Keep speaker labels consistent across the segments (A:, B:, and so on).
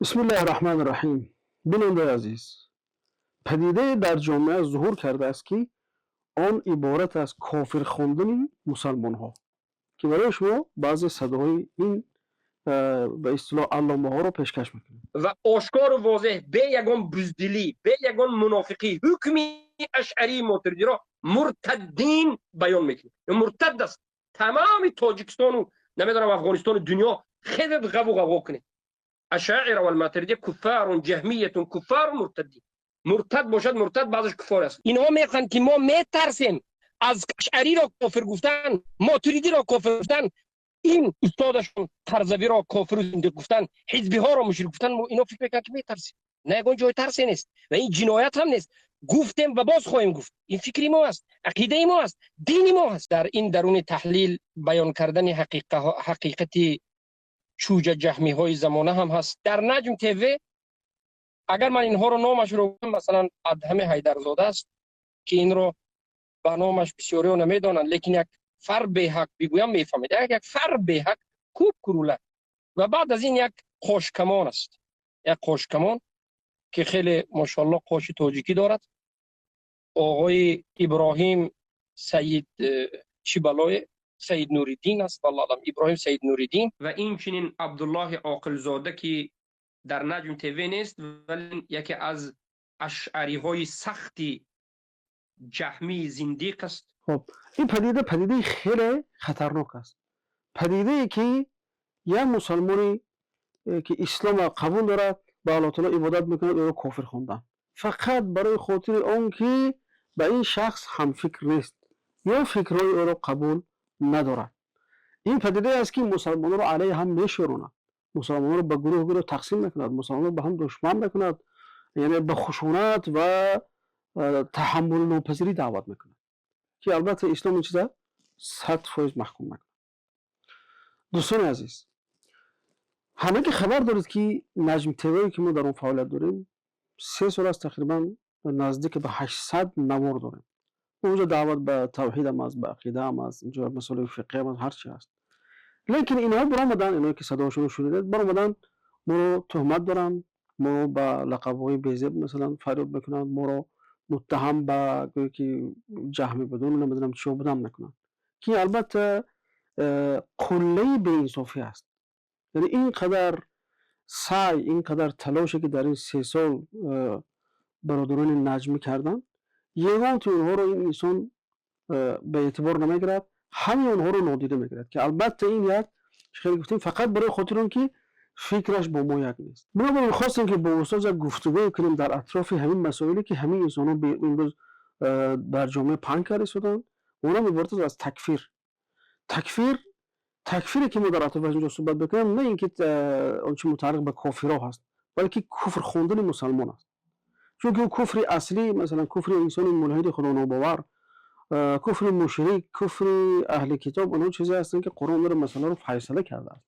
A: بسم الله الرحمن الرحیم. بیننده عزیز، پدیده در جامعه ظهور کرده است که آن عبارت از کافر خواندن مسلمان ها که برای شما بعضی صداهای این به اصطلاح علامه ها رو پیشکش میکنیم
B: و آشکار و واضح به یگان بزدلی به یگان منافقی حکمی اشعری ماتریدی را مرتدین بیان میکنه. مرتد است. تمام تاجیکستان و نمیدونم افغانستان دنیا خیلی غو غو کنه. اشاعره و الماتریدی کفار جهمیه کفار مرتدین. مرتد باشد مرتد بعضش کفار است. اینها میگن که ما میترسیم از اشعری را کافر گفتن، ماتریدی را کافر گفتن، این استادشون قرضوی را کافر و زنده گفتن، حزبی ها را مشرک گفتن. اینا فکر میکنن که میترسیم. نه، اون جای ترسی نیست و این جنایت هم نیست. گفتیم و باز خواهیم گفت. این فکری ما است، عقیده ما است، دین ما است. در این درون تحلیل بیان کردن حقیقت چوج جهمی های زمانه هم هست. در نجم تیوی اگر من اینها رو نامش رو بگم، مثلا ادهم حیدرزاده است که این رو به نامش بسیاری ها نمیدانند، لیکن یک فر به حق بگویم میفهمید. یک فر به حق کوب کروله و بعد از این یک قوشکمان است. یک قوشکمان که خیلی ماشاءالله قوش تاجیکی دارد. آقای ابراهیم سید چی بلای سید نوریدین است، والله علم ابراهیم سید نوریدین. و این چنین عبدالله عاقل زاده که در نجم تیوی نیست ولی یکی از اشعری های سختی جهمی زندیق است.
A: خب این پدیده خیلی خطرناک است. پدیده ای که یک مسلمانی که اسلام قبول دارد به الله تعالی عبادت میکند او را کافر خواندن فقط برای خاطر آن که به این شخص هم فکر نیست یا فکرهای او را قبول ندارد. این پدیده است که مسلمانان را علیه هم میشوراند، مسلمانان را به گروه تقسیم میکند، مسلمانان را به هم دشمن میکند، یعنی به خشونت و تحمل ناپذیری دعوت میکند که البته اسلام این چیزا 100% محکوم میکند. دوستان عزیز، همه که خبر دارید که نجم تیوی که ما در اون فعالیت داریم 3 سال است، تقریبا نزدیک به 800 نوار داریم. اونجا دعوت به توحید هم است، به عقیده هم است، اینجا مسائل فقهی هم است، هر چی هست. لیکن اینها برآمدن، اینایی که صداشون رو شنیدید برآمدن ما رو تهمت دارن، ما رو با لقب‌های بی‌زب مثلا فریاد میکنن، ما رو متهم به گویا که جهمی بدون نمیدونم چی بودم میکنن که البته قله بی‌انصافی است. یعنی اینقدر سعی، اینقدر تلاشی که در این 3 سال برادران نجمی کردن، یگان تو اونها رو این انسان به اعتبار نمیگیرد، همه اونها رو نادیده میگیرد که البته این یک خیلی گفتیم فقط برای خاطر اون که فکرش با ما یک نیست. بنابراین خواستیم که با استاد یک گفتگو کنیم در اطراف همین مسائلی که همین انسان ها به امروز در جامعه پنگ کرده شدن. اونم عبارت از تکفیری که ما در اطراف اینجا صحبت بکنیم، نه اینکه آنچه متعلق به کافرها هست، بلکه کفر خواندن مسلمان است. چون که کفر اصلی مثلا کفر انسان ملحد خدا ناباور، کفر مشرک، کفر اهل کتاب، اونها چیزی هستن که قرآن داره مسئله رو فیصله کرده است.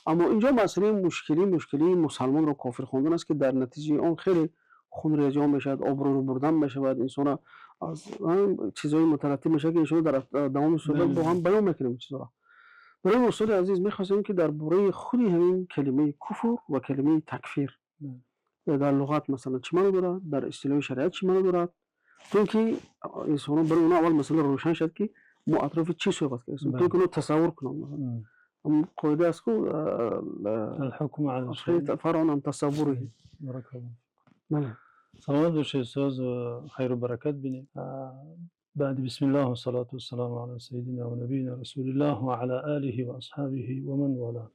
A: اما اینجا مسئله مشکلی مسلمان رو کافر خواندن است که در نتیجه اون خیلی خون ریزی میشد، آبرو رو بردن میشه و انسان از چیزای مترتب میشه که انشاءالله در دوام صحبت با هم بیان میکنیم چیزا. برای استاد عزیز میخواستیم که درباره خود همین کلمه کفر و کلمه تکفیر در لغت مثلا چی معنی دارد، در اصطلاح شریعت چی معنی دارد، چون که انسان برای اونا اول مثلا روشن شد که ما اطراف چی صحبت کنیم، تو کنو تصور کنم هم قاعده است که
C: الحكم على الشيء
A: فرع عن تصوره.
C: بارك الله.
A: بله.
C: سلامت باشه استاذ و خیر و برکت بینید. بعد بسم الله و صلاة و السلام علی سیدنا و نبینا رسول الله و علی آله و اصحابه و من والاه.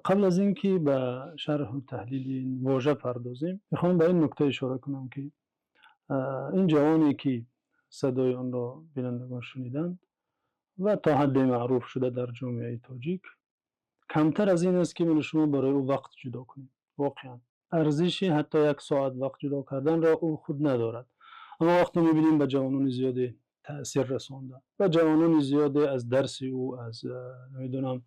C: قبل از اینکه به شرح و تحلیل این واژه پردازیم، میخوام به این نکته اشاره کنم که این جوانی که صدای آن را بینندگان شنیدند و تا حد معروف شده در جامعه تاجیک، کمتر از این است که من شما برای او وقت جدا کنیم. واقعا ارزشی حتی 1 ساعت وقت جدا کردن را او خود ندارد. اما وقتی میبینیم به جوانان زیاده تأثیر رسانده و جوانان زیاده از درس او، از نمیدونم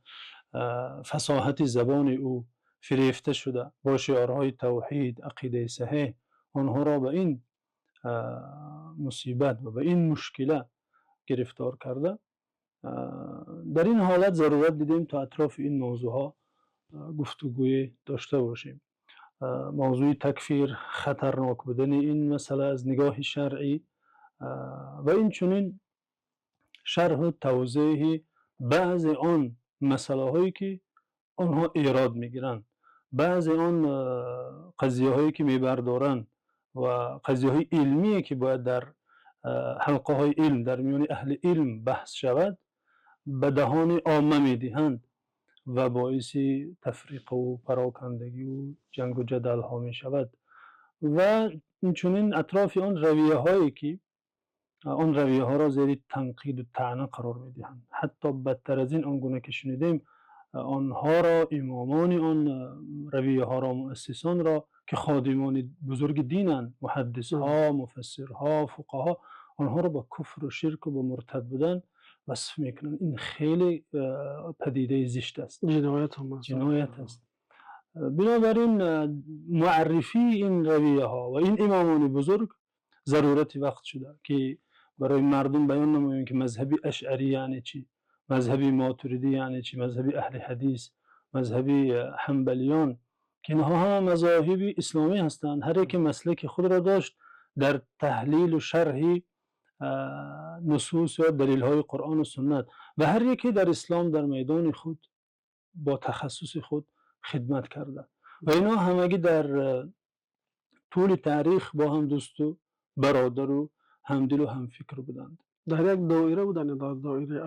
C: فصاحت زبان او فریفته شده با شعارهای توحید، عقیده صحیح، آنها را به این مصیبت و به این مشکله گرفتار کرده. در این حالت ضرورت دیدیم تا اطراف این موضوع ها گفتگوی داشته باشیم. موضوع تکفیر، خطرناک بودن این مسئله از نگاه شرعی و این چنین شرح و توضیح بعض آن مسئله هایی که آنها ایراد میگیرند، بعض آن قضیه هایی که میبردارند و قضیه های علمی که باید در حلقه های علم در میان اهل علم بحث شود به دهان عامه میدهند و باعث تفریق و پراکندگی و جنگ و جدل ها می شود و چنین اطراف آن رویه هایی که آن رویه ها را زیر تنقید و طعنه قرار می دهند. حتی بدتر از این آنگونه که شنیدیم آنها را امامان آن رویه ها را مؤسسان را که خادمان بزرگ دینند، محدث ها، مفسر ها، فقها ها، آنها را با کفر و شرک و با مرتد بودن وصف میکنن. این خیلی پدیده زشت است، جنایت است. بنابراین معرفی این رویه ها و این امامان بزرگ ضرورت وقت شده که برای مردم بیان نماییم که مذهبی اشعری یعنی چی، مذهبی ماتوریدی یعنی چی، مذهبی اهل حدیث، مذهبی حنبلیان که اینها هم مذاهب اسلامی هستند. هر یک مسلک خود را داشت در تحلیل و شرح نصوص و دلیل های قرآن و سنت و هر یکی در اسلام در میدان خود با تخصص خود خدمت کرده و اینا همگی در طول تاریخ با هم دوست و برادر و همدل و همفکر بودند.
A: در یک دایره بودند، در دایره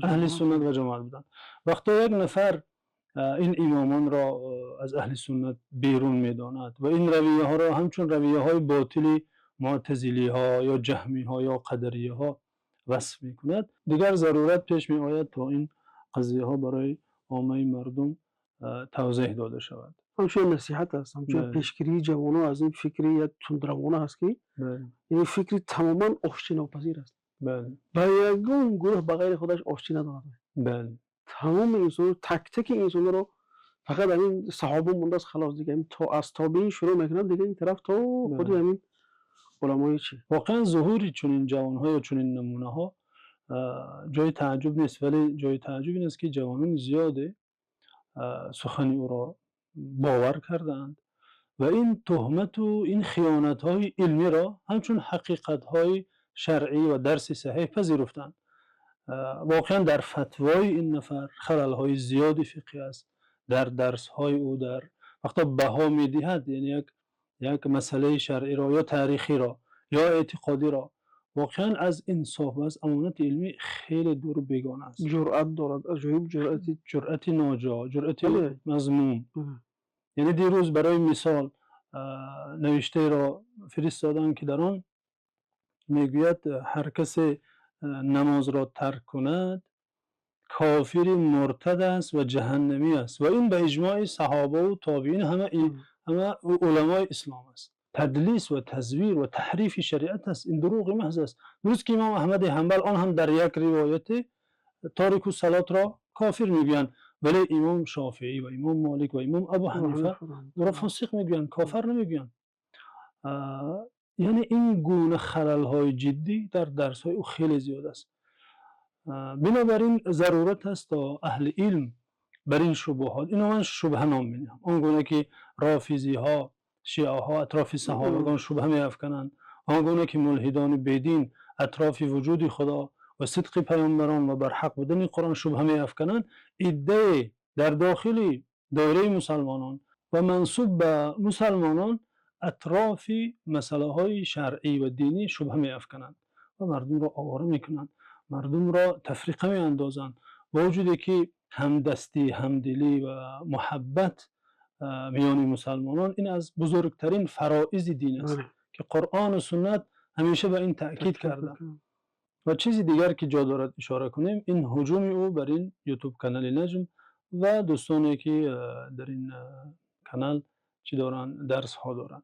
A: اهل
C: سنت و جماعت بودند. وقتی یک نفر این امامان را از اهل سنت بیرون میداند و این رویه ها را همچون رویه های باطلی معتزلی ها یا جهمی ها یا قدریه ها وصف می کند، دیگر ضرورت پیش می آید تا این قضیه ها برای عامه مردم توضیح داده شود.
A: همچون نصیحت است، همچون پیشگیری جوانان از این فکری تندروانه است که این فکری تماما آشتی ناپذیر است. با یگان گروه بغیر خودش آشتی ندارد. تمام انسان تک تک انسان رو فقط همین صحابه مونده است، خلاص دیگه تا از تابعین شروع میکنند دیگه این طرف تا خود همین علمای چی.
C: واقعا ظهور چنین جوان‌ها یا چنین نمونه‌ها جای تعجب نیست، ولی جای تعجب این است که جوانان زیاده سخن او را باور کردند و این تهمت و این خیانت‌های علمی را همچون حقیقت‌های شرعی و درس صحیح پذیرفتند. واقعا در فتوای این نفر خلل‌های زیادی فقهی است. در درس‌های او در وقتا بها می‌دهد، یعنی یک مسئله شرعی را یا تاریخی را یا اعتقادی را واقعا از انصاف و از امانت علمی خیلی دور بیگانه است.
A: جرأت دارد، عجیب
C: جرأت ناجا، جرأت مذموم. یعنی دیروز برای مثال نوشته را فرستادن که در آن میگوید هر کس نماز را ترک کند کافر مرتد است و جهنمی است و این به اجماع صحابه و تابعین همه علمای اسلام است. تدلیس و تزویر و تحریف شریعت است، این دروغ محض است. درست که امام احمد حنبل آن هم در یک روایت تارک الصلات را کافر میگویند، ولی امام شافعی و امام مالک و امام ابو حنیفه او را فاسق میگویند، کافر نمیگویند. یعنی این گونه خلل‌های جدی در درس‌های او خیلی زیاد است. بنابراین ضرورت است تا اهل علم بر این شبهات، اینو من شبهه نام می‌دهم، آنگونه که رافضی ها، شیعه ها اطراف صحابگان شبهه می‌افکنند، آنگونه که ملحدان بیدین اطراف وجود خدا و صدق پیامبران و بر حق بودن قرآن شبهه می‌افکنند، ایده در داخل دایره مسلمانان و منسوب به مسلمانان اطراف مسئله های شرعی و دینی شبهه می‌افکنند و مردم را آواره می‌کنند، مردم را تفریقه می‌اندازند، با وجودی که همدستی، همدلی و محبت میان مسلمانان این از بزرگترین فرائض دین است که قرآن و سنت همیشه به این تأکید کرده. و چیزی دیگر که جا دارد اشاره کنیم، این هجوم او بر این یوتیوب کانال نجم و دوستانی که در این کانال چی دارن، درس ها دارن.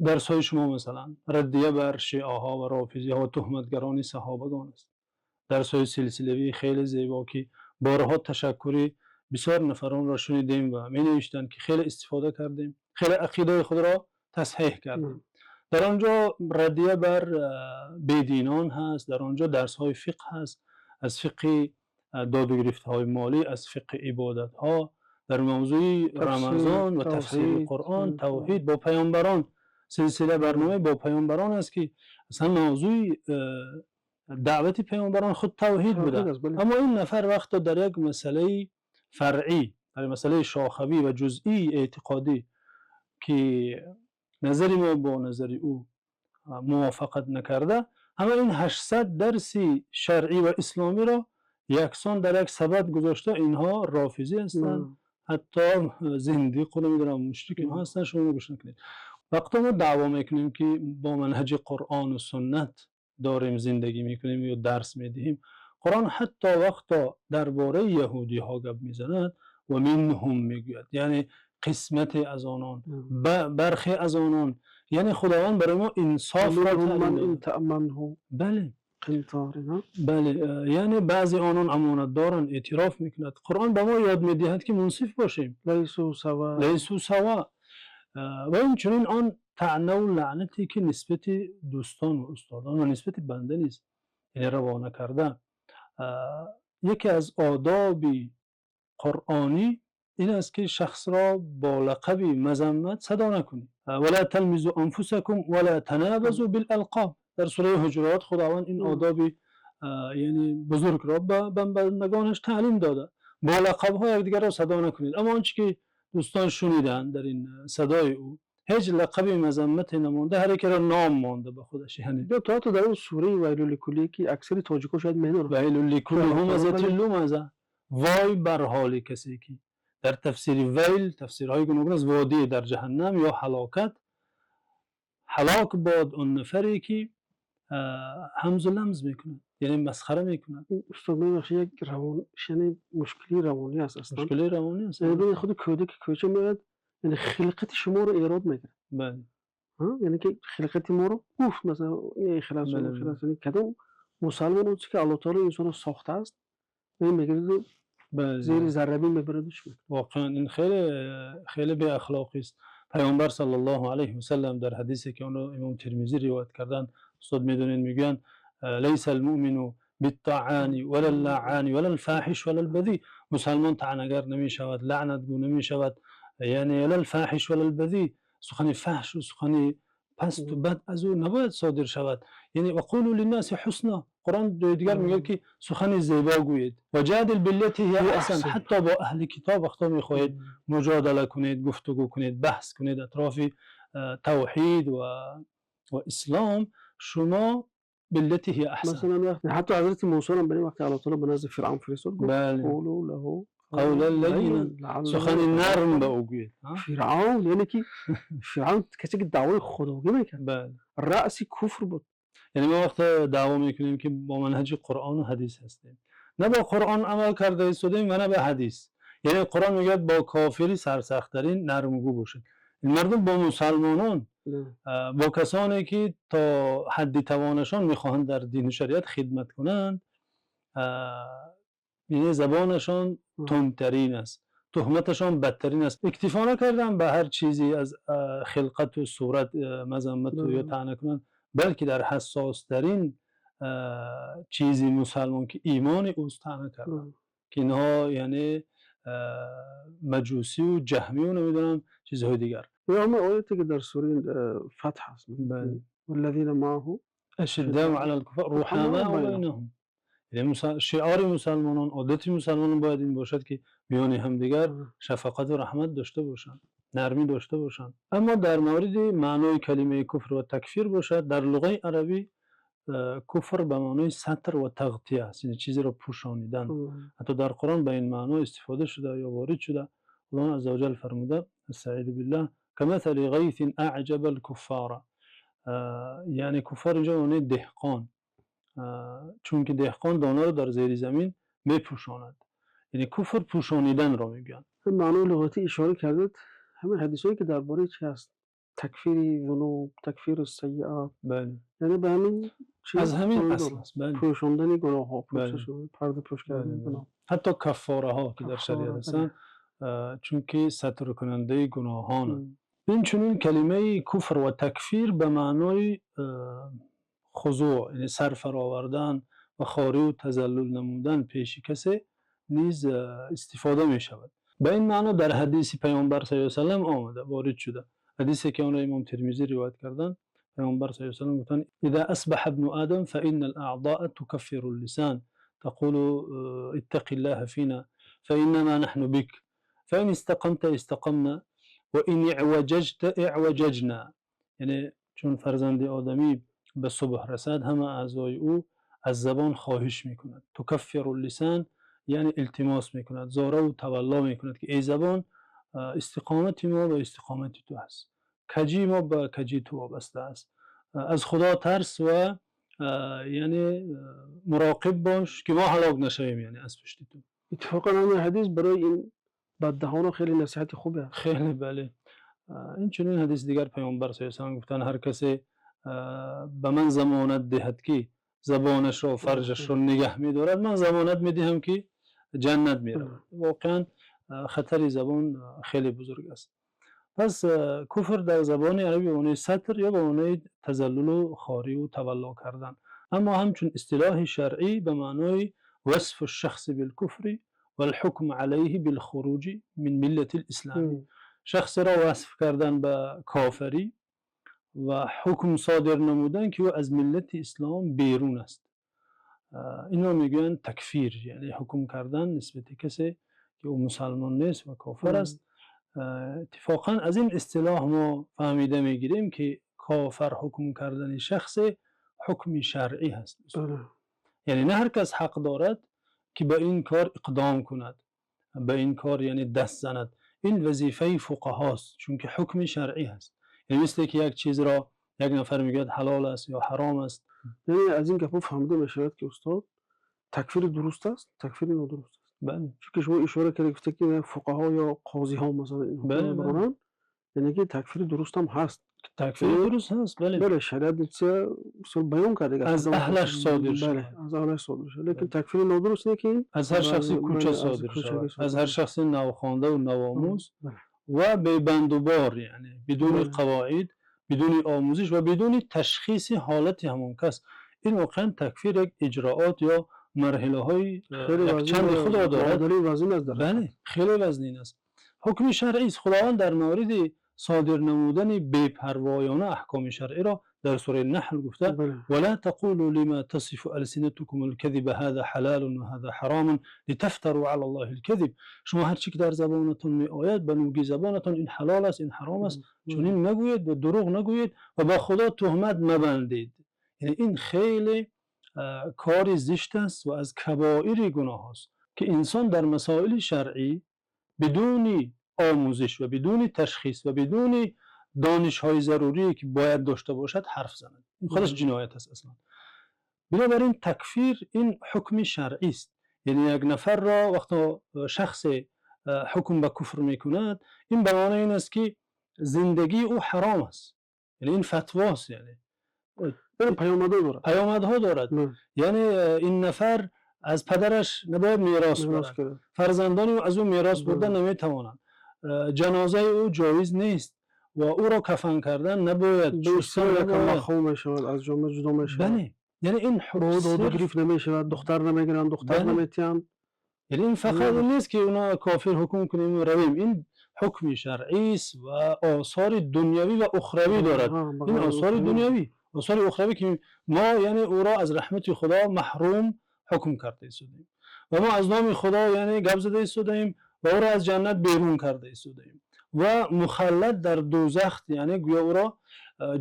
C: درس های شما مثلا ردیه بر شیعه ها و رافضی ها و تهمتگران صحابگان است. درس های سلسله‌ای خیلی زیبا که بارها تشکری بسیار نفران را شنیدیم و می نوشتند که خیلی استفاده کردیم، خیلی عقیده خود را تصحیح کردیم. در آنجا ردیه بر بیدینان هست، در آنجا درس های فقه هست، از فقه داد و گرفت های مالی، از فقه عبادت ها در موضوع رمضان و تفسیر قرآن، توحید با پیامبران، سلسله برنامه با پیامبران است که اصلا موضوع دعوت پیامبران خود توحید بوده. اما این نفر وقت در یک مسئله فرعی، در مسئله شاخوی و جزئی اعتقادی که نظر ما با نظر او موافقت نکرده، همه این 800 درس شرعی و اسلامی را یکسان در یک سبد گذاشته اینها رافضی هستند، حتی زندیق رو میدونم مشرک اینها هستن، شما گوش نکنید. وقتی ما دعوا میکنیم که با منهج قرآن و سنت داریم زندگی میکنیم یا درس میدهیم، قرآن حتی وقتا درباره یهودی ها گپ میزند و منهم میگوید، یعنی قسمت از آنان، برخی از آنان، یعنی خداوند برای ما انصاف را
A: تعمین.
C: بله
A: قنطار،
C: بله، یعنی بعضی آنان امانت دارن، اعتراف میکند. قرآن به ما یاد میدهد که منصف باشیم،
A: لیسو سوا.
C: و همچنین آن طعنه و لعنتی که نسبت دوستان و استادان و نسبت بنده نیست، یعنی روانه کرده. یکی از آداب قرآنی این است که شخص را با لقب مذمت صدا نکنید. ولا تلمزوا انفسکم ولا تنابزوا بالالقاب. در سوره حجرات خداوند این آداب یعنی بزرگ را به بندگانش تعلیم داده. با لقب ها یکدیگر را صدا نکنید. اما آنچه که دوستان شنیدن در این صدای او، هیچ لقب مذمت نمونده، هر یک را نام مانده به خودش. یعنی
A: تا در اون سوره ویل لکلی که اکثر تاجیک‌ها شاید میدونن،
C: ویل لکل همزه لمزه، وای بر حال کسی که در تفسیر ویل، تفسیرهای گوناگون از وادی در جهنم یا هلاکت، هلاک باد اون نفری که همز و لمز میکنه، یعنی مسخره میکنه.
A: استاد میگه یک یعنی مشکلی روانی است اصلا.
C: مشکلی روانی است.
A: یعنی خود کودک کوچه میاد، یعنی خلقت شما رو ایراد میگیره.
C: بله.
A: یعنی که خلقت ما رو مثلا این خلاص یعنی کدوم مسلمان اون که الله تعالی انسان رو ساخته است، این میگه زیر ذره بین میبردش.
C: واقعا این خیلی بی اخلاقی است. پیامبر صلی الله علیه و سلم در حدیثی که اون رو امام ترمذی روایت کردن، استاد میدونین، میگن لیس المؤمن بالطاعان ولا اللعان ولا الفاحش ولا البذی. مسلمان طعنه‌گر نمیشود، لعنتگو نمیشود، یعنی ولا الفاحش ولا البذی، سخن فحش و سخن پست و بد از او نباید صادر شود. یعنی وقولوا للناس حسنا. قرآن دیگر میگه که سخن زیبا گویید. و جادل بالتی هی احسن. حتی با اهل کتاب وقتا میخواهید مجادله کنید، گفتگو کنید، بحث کنید اطراف توحید و اسلام، شما بالتی هی احسن.
A: مثلا حتی حضرت موسی هم به وقت الله تعالی به نزد فرعون فرستاد، قولوا له
C: قولا لینا، سخن نرم به او گوید.
A: فرعون یعنی که فرعون کسی که دعوای خداوندی میکرد، رأس کفر بود.
C: یعنی ما وقت دعوا میکنیم که با منهج قرآن و حدیث هستیم، نه با قرآن عمل کرده ایستادیم و نه به حدیث. یعنی قرآن میگه با کافری سرسخت‌ترین نرمگو باشید. این مردم با مسلمانان، با کسانی که تا حد توانشان میخواهند در دین و شریعت خدمت کنند، یعنی زبانشان تندترین است، تهمتشان بدترین است. اکتفا نکردن به هر چیزی از خلقت و صورت مذمت و یا طعنه کنند، بلکه در حساس ترین چیزی مسلمان که ایمان اوست طعنه کردن، که اینها یعنی مجوسی و جهمی و نمیدونم چیزهای دیگر.
A: و اما آیاتی که در سوره فتح هست، والذین معه
C: اشداء علی الکفار رحماء بینهم. یعنی شعار مسلمانان، عادت مسلمانان باید این باشد که میان همدیگر شفقت و رحمت داشته باشند، نرمی داشته باشند. اما در مورد معنای کلمه کفر و تکفیر باشد، در لغت عربی کفر به معنای ستر و تغطیه است، یعنی چیزی را پوشانیدن. حتی در قرآن به این معنا استفاده شده یا وارد شده. الله عزوجل فرموده استعیذ بالله کمثل غیث اعجب الکفار، یعنی کفار اینجا معنی دهقان، چون که دهقان دانه رو در زیر زمین میپوشاند، یعنی کفر پوشانیدن را میگن.
A: معنای لغتی اشاره کردید، همه حدیثایی که درباره چی هست، تکفیر ذنوب، تکفیر السیئات،
C: بله،
A: یعنی به همین چیز
C: از همین اصل است. بله،
A: پوشاندن گناه ها، پرده پوش کردن گناه.
C: حتی کفاره ها که در شریعت هستند، چون که ستر کننده گناهان. این چنین کلمه کفر و تکفیر به معنای خضوع، یعنی سر فرآوردن و خواری و تذلل نمودن پیش کسی نیز استفاده می شود. به این معنا در حدیث پیامبر صلی الله علیه و سلم آمده، وارد شده. حدیثی که اون امام ترمذی روایت کردن، پیامبر صلی الله علیه و سلم گفتن اذا اصبح ابن آدم فإن الأعضاء تكفر اللسان تقول اتق الله فينا فإنما نحن بك فإن استقمت استقمنا وإن اعوججت اعوججنا. یعنی چون فرزند آدمی به صبح رسد همه اعضای او از زبان خواهش میکند. تکفر اللسان یعنی التماس میکند، زاره و تولا میکند که ای زبان استقامت ما و استقامت تو هست، کجی ما به کجی تو وابسته است. از خدا ترس و یعنی مراقب باش که ما هلاک نشویم، یعنی از پشت تو.
A: اتفاقا این حدیث برای این بددهان خیلی نصیحت خوبه.
C: خیلی بله. این چنین حدیث دیگر پیامبر صلی الله علیه و سلم گفتن هر کسی به من ضمانت دهد که زبانش را و فرجش را نگه می‌دارد، من ضمانت می‌دهم که جنت می‌رود. واقعا خطر زبان خیلی بزرگ است. پس کفر در زبان عربی به معنای ستر یا به معنای تذلل و خواری و تولا کردن، اما همچون اصطلاح شرعی به معنای وصف الشخص بالکفر والحكم عليه بالخروج من ملت الاسلام. شخص را وصف کردن به کافری و حکم صادر نمودن که او از ملت اسلام بیرون است. این را میگویند تکفیر، یعنی حکم کردن نسبت کسی که او مسلمان نیست و کافر است. اتفاقا از این اصطلاح ما فهمیده میگیریم که کافر حکم کردن شخص حکم شرعی هست. یعنی نه هر کس حق دارد که به این کار اقدام کند، به این کار یعنی دست زند. این وظیفه فقهاست، چون که حکم شرعی هست. یعنی مثل که یک چیز را یک نفر میگه حلال است یا حرام است.
A: یعنی از این گپ فهمیده میشه که استاد تکفیر درست است، تکفیر نادرست است.
C: بله.
A: چون که شما اشاره کردید که فقها یا قاضی ها مثلا این حکم یعنی که تکفیر درست هم هست.
C: تکفیر درست هست. بله.
A: بله شریعت چه بیان کرده
C: از اهلش صادر شده.
A: بله از اهلش صادر شده. لیکن تکفیر نادرست اینه که
C: از هر شخصی کوچه صادر شده، از هر شخصی نوخوانده و نوآموز و به بند و بار، یعنی بدون قواعد، بدون آموزش و بدون تشخیص حالت همون کس. این واقعا تکفیر یک اجراءات یا مرحله های چند خدا دارد. بله خیلی وزنین است. حکم شرعی است. خداوند در مورد صادر نمودن بی‌پروایانه احکام شرعی را در سوره نحل گفته ولا تقولوا لما تصف السنتكم الكذب هذا حلال و هذا حرام لتفتروا على الله الكذب. شما هر چی که در زبانتون می آید به نوگی زبانتون این حلال است این حرام است چنین نگویید و دروغ نگویید و با خدا تهمت مبندید. یعنی این خیلی کار زشت است و از کبائر گناه است که انسان در مسائل شرعی بدون آموزش و بدون تشخیص و بدون دانش‌های ضروری که باید داشته باشد حرف زند. این خودش جنایت است اصلا. بنابراین تکفیر این حکم شرعی است. یعنی یک نفر را وقتی شخص حکم به کفر میکند، این به معنای این است که زندگی او حرام است. یعنی این فتواست. یعنی پیامدها دارد. یعنی این نفر از پدرش نباید میراث برد، فرزندان او از او میراث بردن نمیتوانند، جنازه او جایز نیست و او را کفن کردن نباید،
A: مخوم شود، از جامعه جدا میشود.
C: بله. یعنی این
A: حقوق گرفت نمیشود، دختر نمیگیرند، دختر نمیتیان.
C: یعنی این فقط این نیست که اونا کافر حکم کنیم و رویم. این حکم شرعی است و آثار دنیوی و اخروی دارد. این آثار دنیوی، آثار اخروی که ما یعنی او را از رحمت خدا محروم حکم کرده ایستادیم و ما از نام خدا یعنی گپ زده ایستادیم و او را از جنت بیرون کرده ایستادیم و مخلد در دوزخ یعنی گویا او را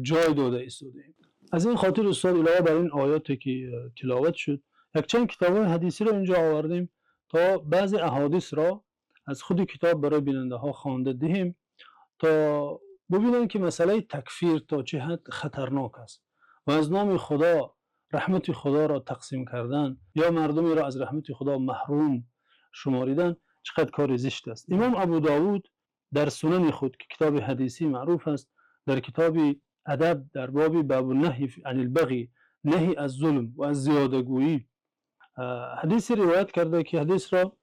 C: جای داده ایستادیم. از این خاطر استاد علاوه بر این آیاتی که تلاوت شد یک چند کتاب حدیثی را اینجا آوردیم تا بعضی احادیث را از خود کتاب برای بیننده ها خوانده دهیم تا ببینن که مسئله تکفیر تا چه حد خطرناک است و از نام خدا رحمت خدا را تقسیم کردن یا مردمی را از رحمت خدا محروم شماریدن چقدر کار زشت است. امام ابو داود در سنن خود که کتاب حدیثی معروف است، در کتاب ادب در باب باب النهی عن البغی، نهی از ظلم و از زیاده‌گویی، حدیثی روایت کرده که حدیث را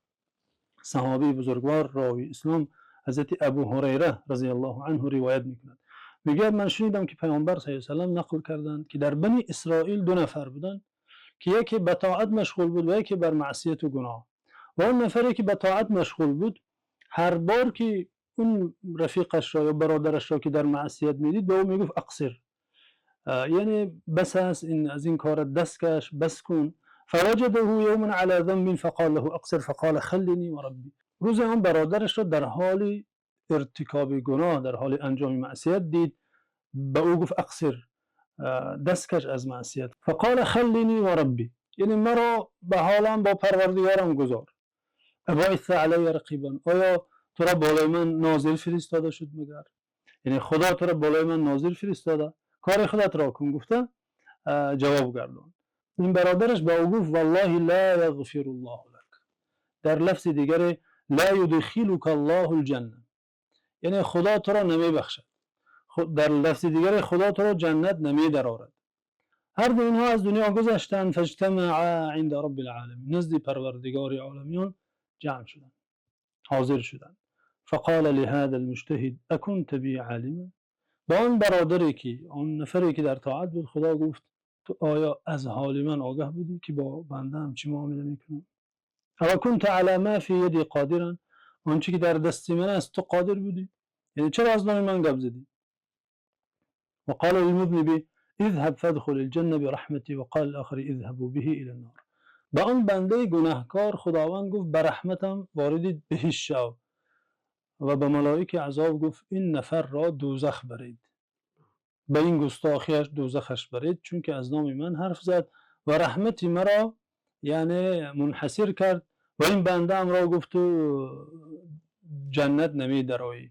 C: صحابی بزرگوار راوی اسلام حضرت ابو هریره رضی الله عنه روایت میکند. میگه من شنیدم که پیامبر صلی الله علیه و سلم نقل کردند که در بنی اسرائیل دو نفر بودند که یکی به طاعت مشغول بود و یکی بر معصیت و گناه. و اون نفری که به طاعت مشغول بود هر بار که اون رفیقش را یا برادرش را که در معصیت میدید به او میگفت اقصر، یعنی بس است این از این کار دست کش، بس کن. فوجده یوما علی ذنب فقال له اقصر فقال خلنی و ربی. روز اون برادرش را در حال ارتکاب گناه، در حال انجام معصیت دید، به او گفت اقصر، دست کش از معصیت. فقال خلنی و ربی، یعنی مرا به حالم با پروردگارم گذار. ابعث علی رقیبا، آیا تو را بالای من ناظر فرستاده شد مگر؟ یعنی خدا تو را بالای من ناظر فرستاده، کار خودت را کن. گفته جواب گردان. این برادرش به او گفت والله لا یغفر الله لك، در لفظ دیگر لا یدخلک الله الجنه، یعنی خدا تو را نمی بخشد، در لفظ دیگر خدا تو را جنت نمی درآورد. هر دو اینها از دنیا گذشتند. فاجتمعا عند رب العالمین، نزد پروردگار عالمیان جمع شدند، حاضر شدند. فقال لهذا المجتهد اكنت بی عالما، با آن برادری که آن نفری که در طاعت بود خدا گفت تو آیا از حال من آگاه بودی که با بنده هم چی معامله میکنم؟ او کنت علی ما فی یدی قادرا، آنچه که در دست من است تو قادر بودی، یعنی چرا از نام من گپ زدی؟ وقال للمذنب اذهب فادخل الجنه برحمتی وقال الاخر اذهبوا به الى النار. با آن بنده گناهکار خداوند گفت به رحمتم وارد بهشت شو، و به ملائکه عذاب گفت این نفر را دوزخ برید، به این گستاخیش دوزخش برید، چون که از نام من حرف زد و رحمتی مرا یعنی منحصر کرد و این بنده ام را گفت جنت نمی درآیی.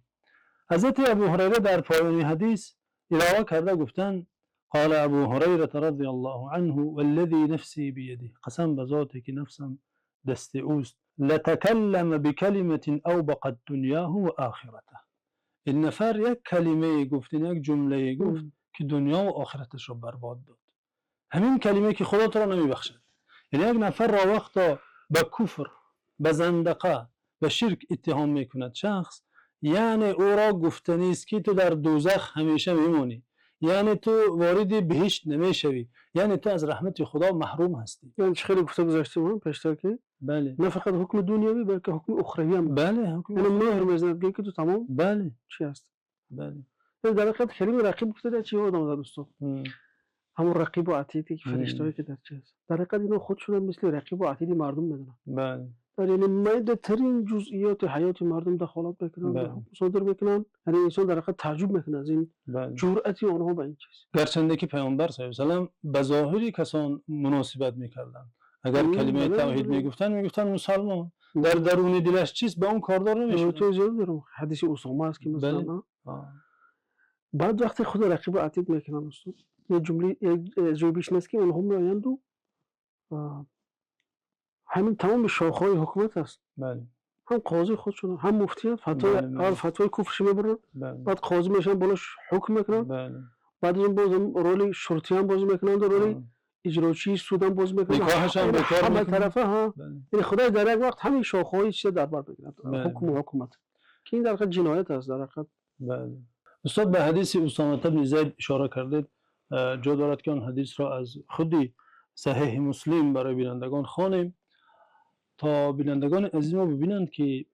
C: حضرت ابو هریره در پایان حدیث علاوه کرده گفتند قال ابو هریره رضی الله عنه والذی نفسی بیده، قسم به ذاتی که نفسم دست اوست، لتکلم بکلمه اوبقت دنیاه و آخرته. این نفر یک کلمه گفت، یک جمله گفت که دنیا و آخرتش رو برباد داد. همین کلمه که خدا تو را نمیبخشد. یعنی یک نفر را وقتا به کفر، به زندقه، به شرک اتهام میکند شخص، یعنی او را گفتنی است که تو در دوزخ همیشه میمونی، یعنی تو وارد بهشت نمیشوی، یعنی تو از رحمت خدا محروم هستی.
A: یعنی خیلی گفته گذاشته بودم پیشتر که
C: بله
A: نه فقط حکم دنیوی بلکه حکم اخروی هم.
C: بله حکم
A: یعنی مهر میزند که تو تمام
C: بله
A: چی هست.
C: بله.
A: در حقیقت کلمه رقیب گفته چی بود آمده دوستان؟ همون رقیب و عتیدی که فرشته‌ای که در چی هست. در حقیقت اینا خودشون مثل رقیب و عتید مردم میدونن.
C: بله.
A: در یعنی مایده ترین جزئیات حیات مردم دخالت میکنن، حکم صادر میکنن. یعنی انسان در حقیقت تعجب میکنه از این جرأتی آنها به این چیز.
C: گرچنده که پیامبر صلی الله علیه و سلم به ظاهری کسان مناسبت میکردن، اگر کلمه توحید میگفتن مسلمان، در درون دلش چیست به اون کاردار نمیشد.
A: تو اجازه دارم حدیث اسامه است که مثلا بعد وقتی خود رقیب و عتید میکنن استاد یه جمله جای بیشناس که اونها میآیند و همین تمام شاخه‌های حکومت است.
C: بله.
A: هم قاضی خودشون هم مفتی فتوای کفرش میبرن، بعد قاضی میشن بالاش حکم میکنن.
C: بله.
A: بعد این باز رول شرطی هم بازی میکنن، رول اجراچی سود هم بازی میکنن،
C: نکاحش هم بکار
A: همه طرفه ها. این خدای در یک وقت همین شاخه‌های چیز در بر بگیرن، حکم و حکومت که این در حقیقت جنایت است در حقیقت.
C: بله. استاد به حدیث اسامه بن زید اشاره کردید، جا دارد که آن حدیث را از خودی صحیح مسلم برای بینندگان خوانیم تا بینندگان عزیز ما ببینند که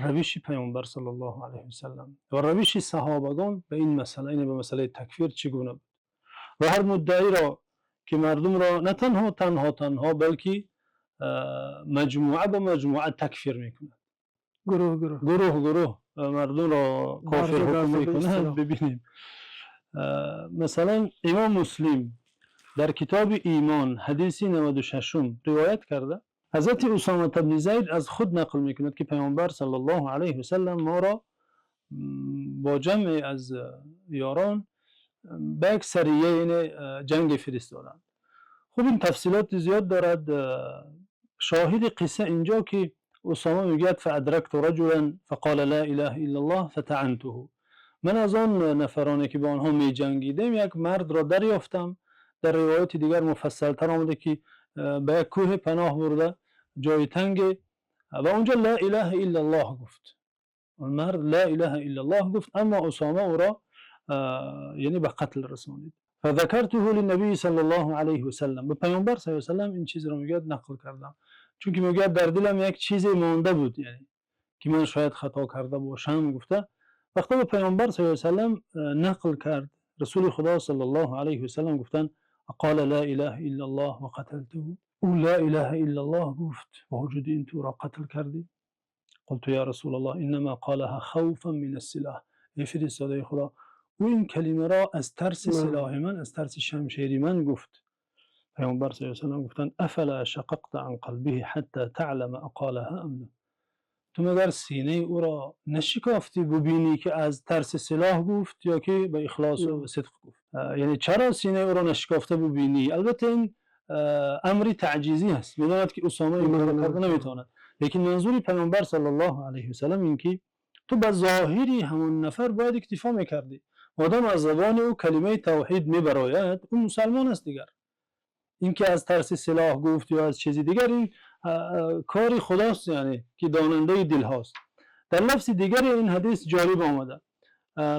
C: روش پیامبر صلی الله علیه و سلم و روش صحابگان به این مسئله، این به مسئله تکفیر چگونه بود و هر مدعی را که مردم را نه تنها بلکه مجموعه به مجموعه تکفیر میکند، گروه مردم را کافر حکم میکنند. ببینیم مثلا امام مسلم در کتاب ایمان حدیث 96 روایت کرده، حضرت اسامه بن زید از خود نقل میکند که پیامبر صلی الله علیه و سلم ما را با جمع از یاران به یک سریه جنگ فرستادند. خب این تفصیلات زیاد دارد. شاهد قصه اینجا که اسامه میگوید فادرکت رجلا فقال لا اله الا الله فتعنته، من از آن نفرانی که با آنها می جنگیدم یک مرد را دریافتم. در روایت دیگر مفصل تر آمده که به یک کوه پناه برده، جای تنگ، و اونجا لا اله الا الله گفت. مرد لا اله الا الله گفت، اما اسامه او را یعنی به قتل رسانید. فذكرته للنبي صلی الله علیه و سلم، به پیامبر صلی الله علیه و سلم این چیز را میگه نقل کردم، چون که میگه در دلم یک چیزی مانده بود، یعنی که من شاید خطا کرده باشم گفته وقتی به پیامبر صلی الله علیه و سلم نقل کرد رسول خدا صلی الله علیه و سلم گفتن قال لا اله الا الله و قتلته او لا اله الا الله گفت با وجود این تو را قتل کردی قلت یا رسول الله انما قالها خوفا من السلاح ای فرستاده خدا او این کلمه را از ترس سلاح من از ترس شمشیری من گفت پیامبر صلی الله علیه و سلم گفتن افلا شققت عن قلبه حتى تعلم اقالها ام لا تو مگر سینه او را نشکافتی ببینی که از ترس سلاح گفت یا که به اخلاص و صدق گفت یعنی چرا سینه او را نشکافته ببینی البته این امری تعجیزی است میداند که اسامه این کار کرده نمیتواند لیکن منظور پیامبر صلی الله علیه و سلم این که تو به ظاهری همون نفر باید اکتفا میکردی مادام از زبان او کلمه توحید میبراید اون مسلمان است دیگر اینکه از ترس سلاح گفت یا از چیزی دیگر این کار خداست یعنی که داننده دل هاست در لفظ دیگر این حدیث جالب آمده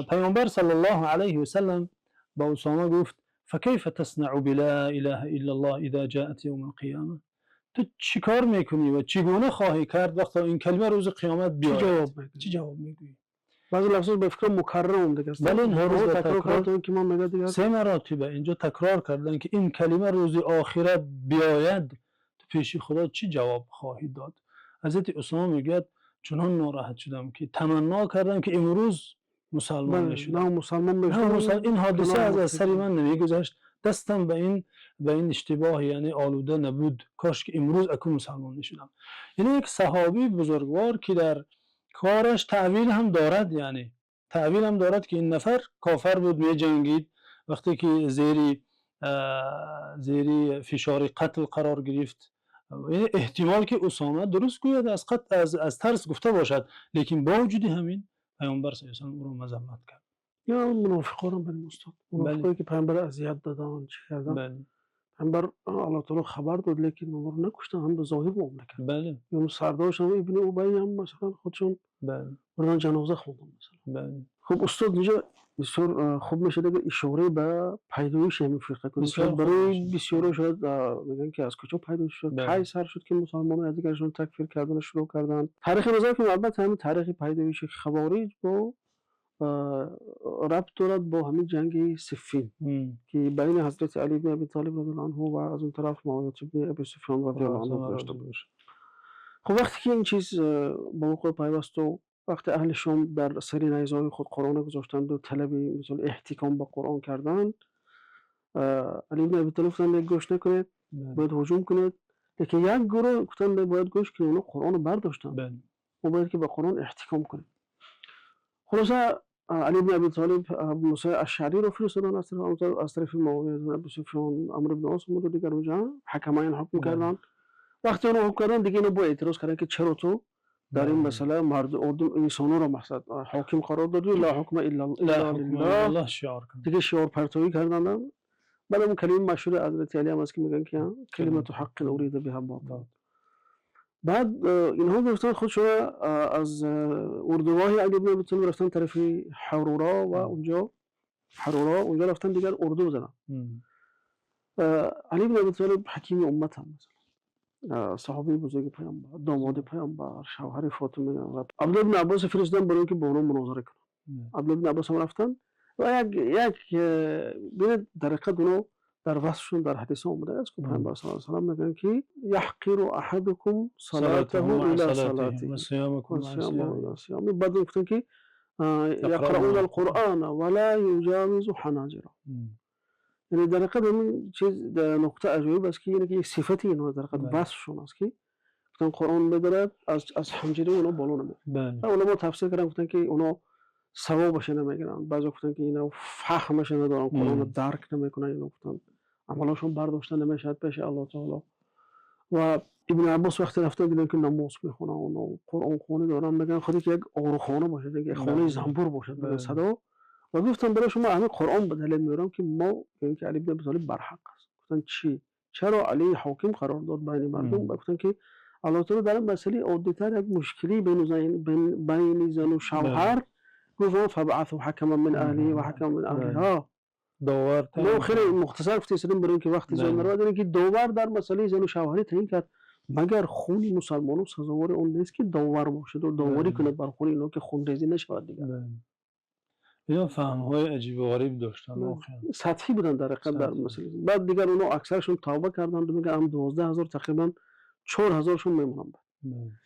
C: پیامبر صلی الله علیه و سلم با اسامه گفت فكيف تصنع بلا اله الا الله اذا جاءت يوم القيامه تو چیکار میکنی و چگونه خواهی کرد وقتی این کلمه روز قیامت بیاید چی جواب میگویی
A: بعضی لفظ به فکر مکرر اومده است
C: ولی این هر روز تکرار
A: کردن که ما میگه دیگه
C: سه مراتب اینجا تکرار کردن که این کلمه روز آخرت بیاید تو پیش خدا چی جواب خواهی داد حضرت اسامه میگه چنان ناراحت شدم که تمنا کردم که امروز مسلمان بشم
A: مسلمان بشم
C: این حادثه از سر من نمیگذشت دستم به این اشتباه یعنی آلوده نبود کاش که امروز اکو مسلمان میشدم یعنی یک صحابی بزرگوار که در کارش تعویل هم دارد یعنی تعویل هم دارد که این نفر کافر بود می جنگید وقتی که زیری فشار قتل قرار گرفت یعنی احتمال که اسامه درست گوید از ترس گفته باشد لیکن با وجود همین پیامبر صلی الله علیه و آله او را مذمت کرد
A: یا منافقان هم بریم استاد منافقایی که پیامبر اذیت دادن چی کردن پیامبر الله تعالی خبر داد لیکن اونها رو نکشتن هم به ظاهر معامله کرد
C: بله
A: یا سردارش هم ابن ابی هم مثلا خودشون بردن جنازه خوندن مثلا خب استاد اینجا بسیار خوب میشه دیگه اشاره به پیدایش همین فرقه کنیم شاید برای بسیار شاید میگن که از کجا پیدا شد کی سر شد که مسلمانان از دیگرشون تکفیر کردن شروع کردن تاریخ نظر که البته همین تاریخ پیدایش خوارج با ربط دارد با همین جنگ صفین که بین حضرت علی بن ابی طالب رضی الله عنه و از اون طرف معاویه بن ابی سفیان رضی الله عنه داشته باشه خب وقتی که این چیز با خود پیوست و وقتی اهل شام در سری نیزهای خود قرآن گذاشتند و طلبی مثل احتکام با قرآن کردند علی بن ابی طالب گفتند گوش نکنید باید هجوم کنید لیکن یک گروه گفتند باید گوش کنید اونها قرآن رو برداشتند و باید که به قرآن احتکام کنید خلاصه علی بن ابی طالب ابو موسی اشعری رو فرستادن از طرف معاویه بن ابی سفیان عمرو بن عاص و دیگر اونجا حکمایان حکم کردن وقتی اونها حکم کردن دیگه اینو با اعتراض کردن که چرا تو در این مسئله مردم انسان‌ها را مقصد حاکم قرار دادی لا حکم الا الله دیگه شعار پرتابی کردن بعد اون کلمه مشهور حضرت علی هم است که میگن که کلمه حق اريد بها باطل بعد اینها گفتن خودشون از اردوگاه علی بن ابی طالب رفتن طرف حرورا و اونجا رفتن دیگر اردو زدن علی بن ابی طالب حکیم امت هم مثلا صحابی بزرگ پیامبر داماد پیامبر شوهر فاطمه و عبدالله بن عباس فرستادن برای اینکه با اونها مناظره کنن عبدالله بن عباس هم رفتن و یک در حقیقت اونها در وصفشون در حدیث اومده است که پیامبر صلی الله علیه و سلم میگن که یحقر احدکم صلاته الی صلاته و صیامکم الی صیامه بعد گفتن که یقرؤون القرآن ولا یجاوز حناجرهم یعنی در حقیقت این چیز در نقطه عجیب است که یک صفتی اینها در حقیقت وصفشون است که گفتن قرآن بدارد از حنجره اونا بالا نمیره علما تفسیر کردن گفتن که اونا ثوابش نمیگیرن بعضی گفتن که اینا فهمش ندارن قرآن رو درک نمیکنن اینا گفتن عملاشون برداشته نمیشه پیش الله تعالی و ابن عباس وقتی رفتن دیدن که نماز میخونن و قرآن خونی دارن میگن خودی که یک آروخانه باشه دیگه خانه زنبور باشه به صدا و گفتن برای شما همه قرآن به دلیل میارم که ما یعنی که علی بن ابی طالب برحق است گفتن چی چرا علی حاکم قرار داد بین مردم گفتن که الله تعالی در این مسئله عادی‌تر یک مشکلی بین زن و شوهر گفت فبعثوا حکما من اهله و حکما من اهلها
C: داور
A: خیلی مختصر گفتیم برای اینکه وقتی زن رو دارن که داور در مسئله زن و شوهری تعیین کرد مگر خون مسلمانان سزاوار اون نیست که داور باشد و داوری کنه بر خون اینا که خون ریزی نشود دیگر.
C: اینا فهم‌های عجیب و غریب داشتن واقعا.
A: سطحی بودن در حقیقت در مسئله. بعد دیگر اونا اکثرشون توبه کردن و میگن هم 12000 تقریبا 4000 شون میمونن.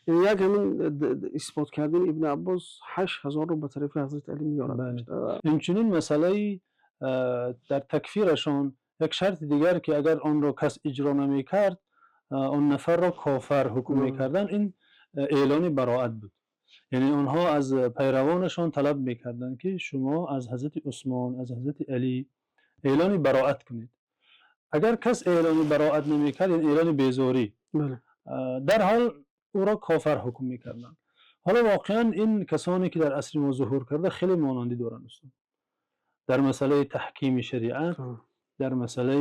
A: یعنی یک همین اثبات کردن ابن عباس 8000 رو به طرف حضرت علی میارن.
C: همچنین مسئله در تکفیرشان یک شرط دیگر که اگر آن را کس اجرا نمی‌کرد اون نفر را کافر حکم می‌کردن، این اعلان براءت بود. یعنی آنها از پیروانشان طلب می‌کردند که شما از حضرت عثمان، از حضرت علی اعلان براءت کنید. اگر کس اعلان براءت نمی‌کرد، این اعلان بیزاری، در حال او را کافر حکم می‌کردند. حالا واقعا این کسانی که در عصر ما ظهور کرده خیلی مانندی دارند در مسئله تحکیم شریعت، در مسئله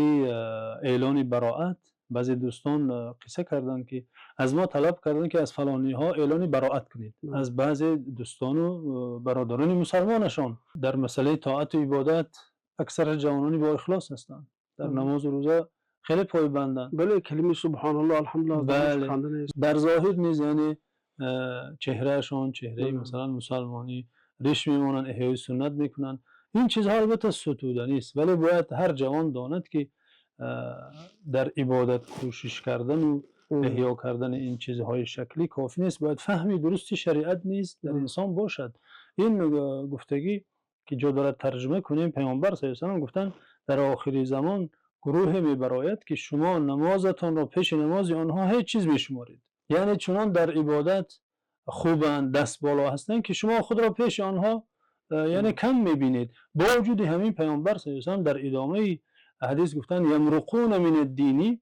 C: اعلان براءت. بعضی دوستان قصه کردند که از ما طلب کردند که از فلانی ها اعلان براءت کنید. از بعضی دوستان و برادران مسلمانشان در مسئله طاعت و عبادت اکثر جوانانی با اخلاص هستند، در نماز و روزه خیلی پایبندند.
A: بله، کلمه سبحان الله الحمدلله
C: بله. در ظاهر نیز یعنی چهرهشان چهره مثلا مسلمانی، ریش میمونن، احیای سنت میکنن. این چیزها البته ستودنی است، ولی باید هر جوان داند که در عبادت کوشش کردن و احیا کردن این چیزهای شکلی کافی نیست، باید فهمی درستی شریعت نیست در انسان باشد. این گفتگی که جا دارد ترجمه کنیم، پیامبر صلی الله علیه و آله گفتن در آخر زمان گروه میبراید که شما نمازتان را پیش نماز آنها هیچ چیز میشمارید. یعنی چنان در عبادت خوبند، دست بالا هستند که شما خود را پیش آنها یعنی کم میبینید. با وجود همین پیامبر صلی الله علیه و آله در ادامه حدیث گفتن یمرقون من الدین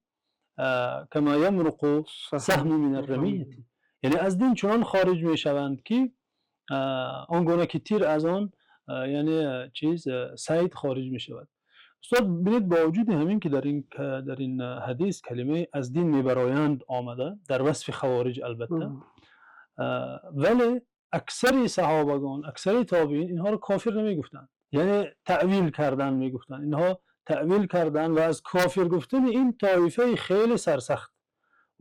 C: کما یمرق سهم من الرمیه. یعنی از دین چنان خارج میشوند که آنگونه که تیر از آن یعنی چیز صید خارج میشود. استاد ببینید با وجود همین که در این حدیث کلمه از دین میبرایند آمده در وصف خوارج البته، ولی اکثر صحابگان، اکثر تابعین اینها رو کافر نمیگفتند، یعنی تعویل کردن میگفتند. اینها تعویل کردن و از کافر گفتن این طایفه خیلی سرسخت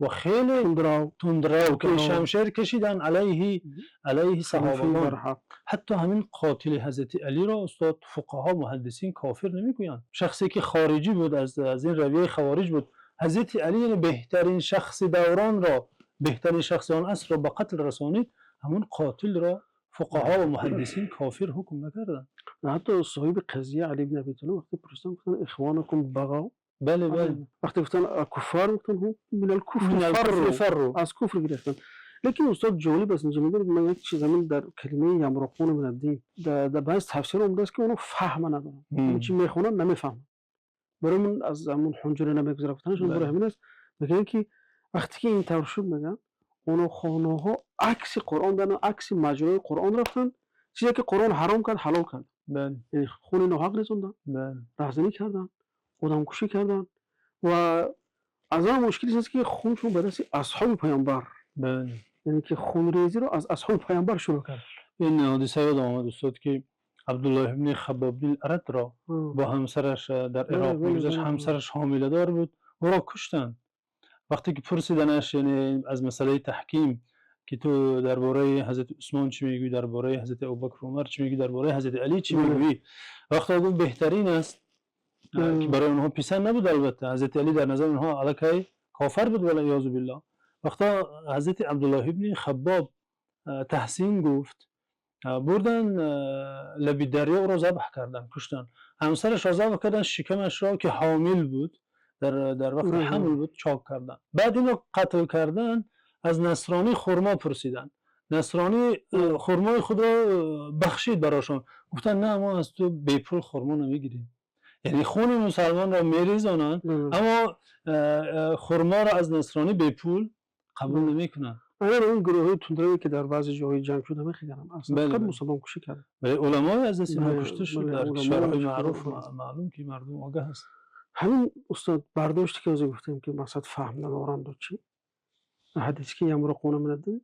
C: و خیلی تندرو که شمشیر کشیدن علیه صحابگان. حتی همین قاتل حضرت علی را استاد فقها محدثین کافر نمیگویند. شخصی که خارجی بود، از این رویه خوارج بود. حضرت علی یعنی بهترین شخص دوران را، بهترین شخص آن عصر را به قتل رسانید، همون قاتل را فقها و محدثین کافر حکم نکردند.
A: حتی صاحب قضیه علی بن ابی طالب وقتی پرسیدن گفتن اخوانکم بغا،
C: بله
A: وقتی گفتن کفار گفتن هم من الکفر فروا، از کفر گرفتن. لیکن استاد جالب است اینجا میگه من یک چیز همین در کلمه یمرقون من الدین در بعض تفسیر اومده است که اونو فهم ندارن، همین چی میخونن نمیفهمن. برامون از همون حنجره نمیگذره گفتنشون برای همین است. میگن که وقتی که این طور شد میگن اونو خانه ها عکس قرآن دادن، عکس مجرای قرآن رفتن، چیزی که قرآن حرام کرد حلال کرد. یعنی خون ناحق ریزوندن، رهزنی کردن، آدم کشی کردن و از آن مشکلی است که خونشون به دست اصحاب پیامبر، یعنی که خون ریزی رو از اصحاب پیامبر شروع کرد.
C: این حادثه یاد آمد استاد که عبدالله ابن خباب بن الارت را با همسرش در عراق می‌گذشت. همسرش حامله دار بود، او را کشتند. وقتی که پرسیدنش یعنی از مسئله تحکیم که تو درباره حضرت عثمان چی میگویی، درباره حضرت ابوبکر عمر چی میگی، درباره حضرت علی چی میگویی، وقتی گفت بهترین است که برای اونها پسند نبود. البته حضرت علی در نظر اونها الکی کافر بود والعیاذ بالله. وقتی حضرت عبدالله ابن خباب تحسین گفت، بردن لبی دریا را ذبح کردن، کشتن. همسرش را ذبح کردن، شکمش را که حامل بود در وقت حمل بود چاک کردن. بعد اینو قتل کردن. از نصرانی خرما پرسیدن، نصرانی خرمای خود را بخشید براشون، گفتن نه ما از تو بی پول خرما نمیگیریم. یعنی خون مسلمان را میریزانند اما خرما را از نصرانی بی پول قبول نمیکنن.
A: اگر اون گروهی تندروی که در بعضی جاهای جنگ شده میخیدن اصلا فقط مسلمان کشی کردن.
C: ولی علمای از دست اینها کشته شد. در کشورهای معروف معلوم که مردم آگاه هست.
A: همین استاد برداشتی که از گفتیم که مقصد فهم ندارند و چی حدیثی که یمرقون من الدین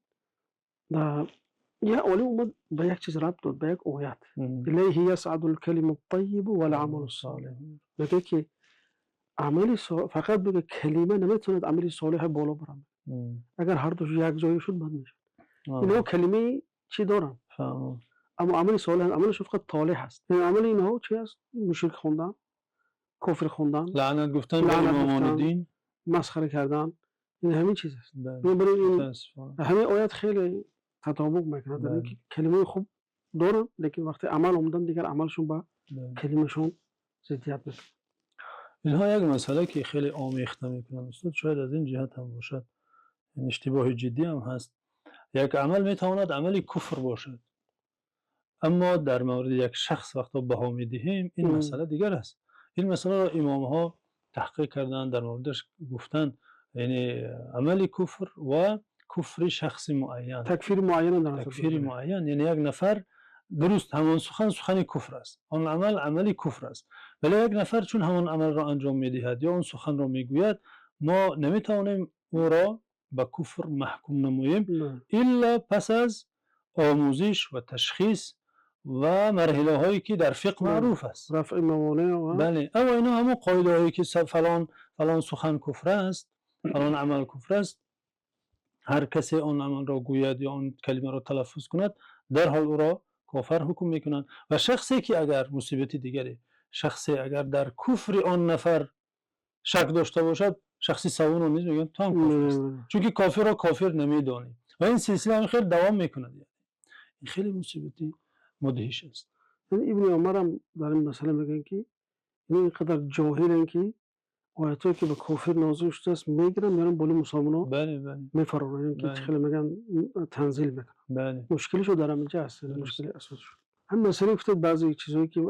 A: یه عالم اومد به یک چیز ربط داد، به یک آیت الیه یصعد الکلم الطیب والعمل الصالح. میگه که عمل فقط بگه کلمه نمیتونه عمل صالح بالا بره. اگر هر دوش یک جایی شد بد میشه.
C: آه.
A: اینها کلمه چی دارن؟
C: فهم.
A: اما عمل صالح عملش فقط طالح هست. این عمل اینها چی است؟ مشرک خوندن، کفر خوندن،
C: لعنت گفتن به
A: لعنت
C: امامان
A: گفتن.
C: دین.
A: مسخره کردن. این همین چیز است.
C: بله.
A: برای این
C: متاسفانه.
A: همین آیات خیلی تطابق میکنه در
C: بله.
A: اینکه کلمه خوب دارن لیکن وقتی عمل اومدن دیگر عملشون با
C: بله.
A: کلمهشون ضدیت میکنه.
C: اینها یک مسئله که خیلی آمیخته میکنن استاد، شاید از این جهت هم باشد، این اشتباه جدی هم هست. یک عمل میتواند عملی کفر باشد، اما در مورد یک شخص وقتا بها میدهیم این مسئله دیگر است. این مسئله را امام ها تحقیق کردن، در موردش گفتن یعنی عمل کفر و کفر شخص معین،
A: تکفیر معین در
C: تکفیر معین، یعنی یک نفر درست همان سخن کفر است، آن عمل کفر است، ولی یک نفر چون همان عمل را انجام میدهد یا اون سخن را میگوید، ما نمیتوانیم او را به کفر محکوم نماییم الا پس از آموزش و تشخیص و مرحله هایی که در فقه معروف است،
A: رفع موانع.
C: بله. اما اینا همون قاعده هایی که فلان سخن کفر است، فلان عمل کفر است، هر کسی آن عمل را گوید یا آن کلمه را تلفظ کند در حال او را کافر حکم میکنند. و شخصی که اگر مصیبت دیگری، شخصی اگر در کفر آن نفر شک داشته باشد، شخصی سوم رو میگن تو هم کافر است، چون که کافر را کافر نمیدانی و این سلسله هم خیلی دوام میکند. این خیلی مصیبتی مدهش است.
A: ابن عمر هم در این مسئله میگن که اینقدر جاهلن که آیاتی که به کافر نازل شده است میگیرن میارن بالا مسلمان‌ها.
C: بله.
A: میفرارن که خیلی میگن تنزیل میکنن.
C: بله.
A: مشکلشو در اینجا هست. مشکل اساسش هم مسئله افتاد بعضی چیزایی که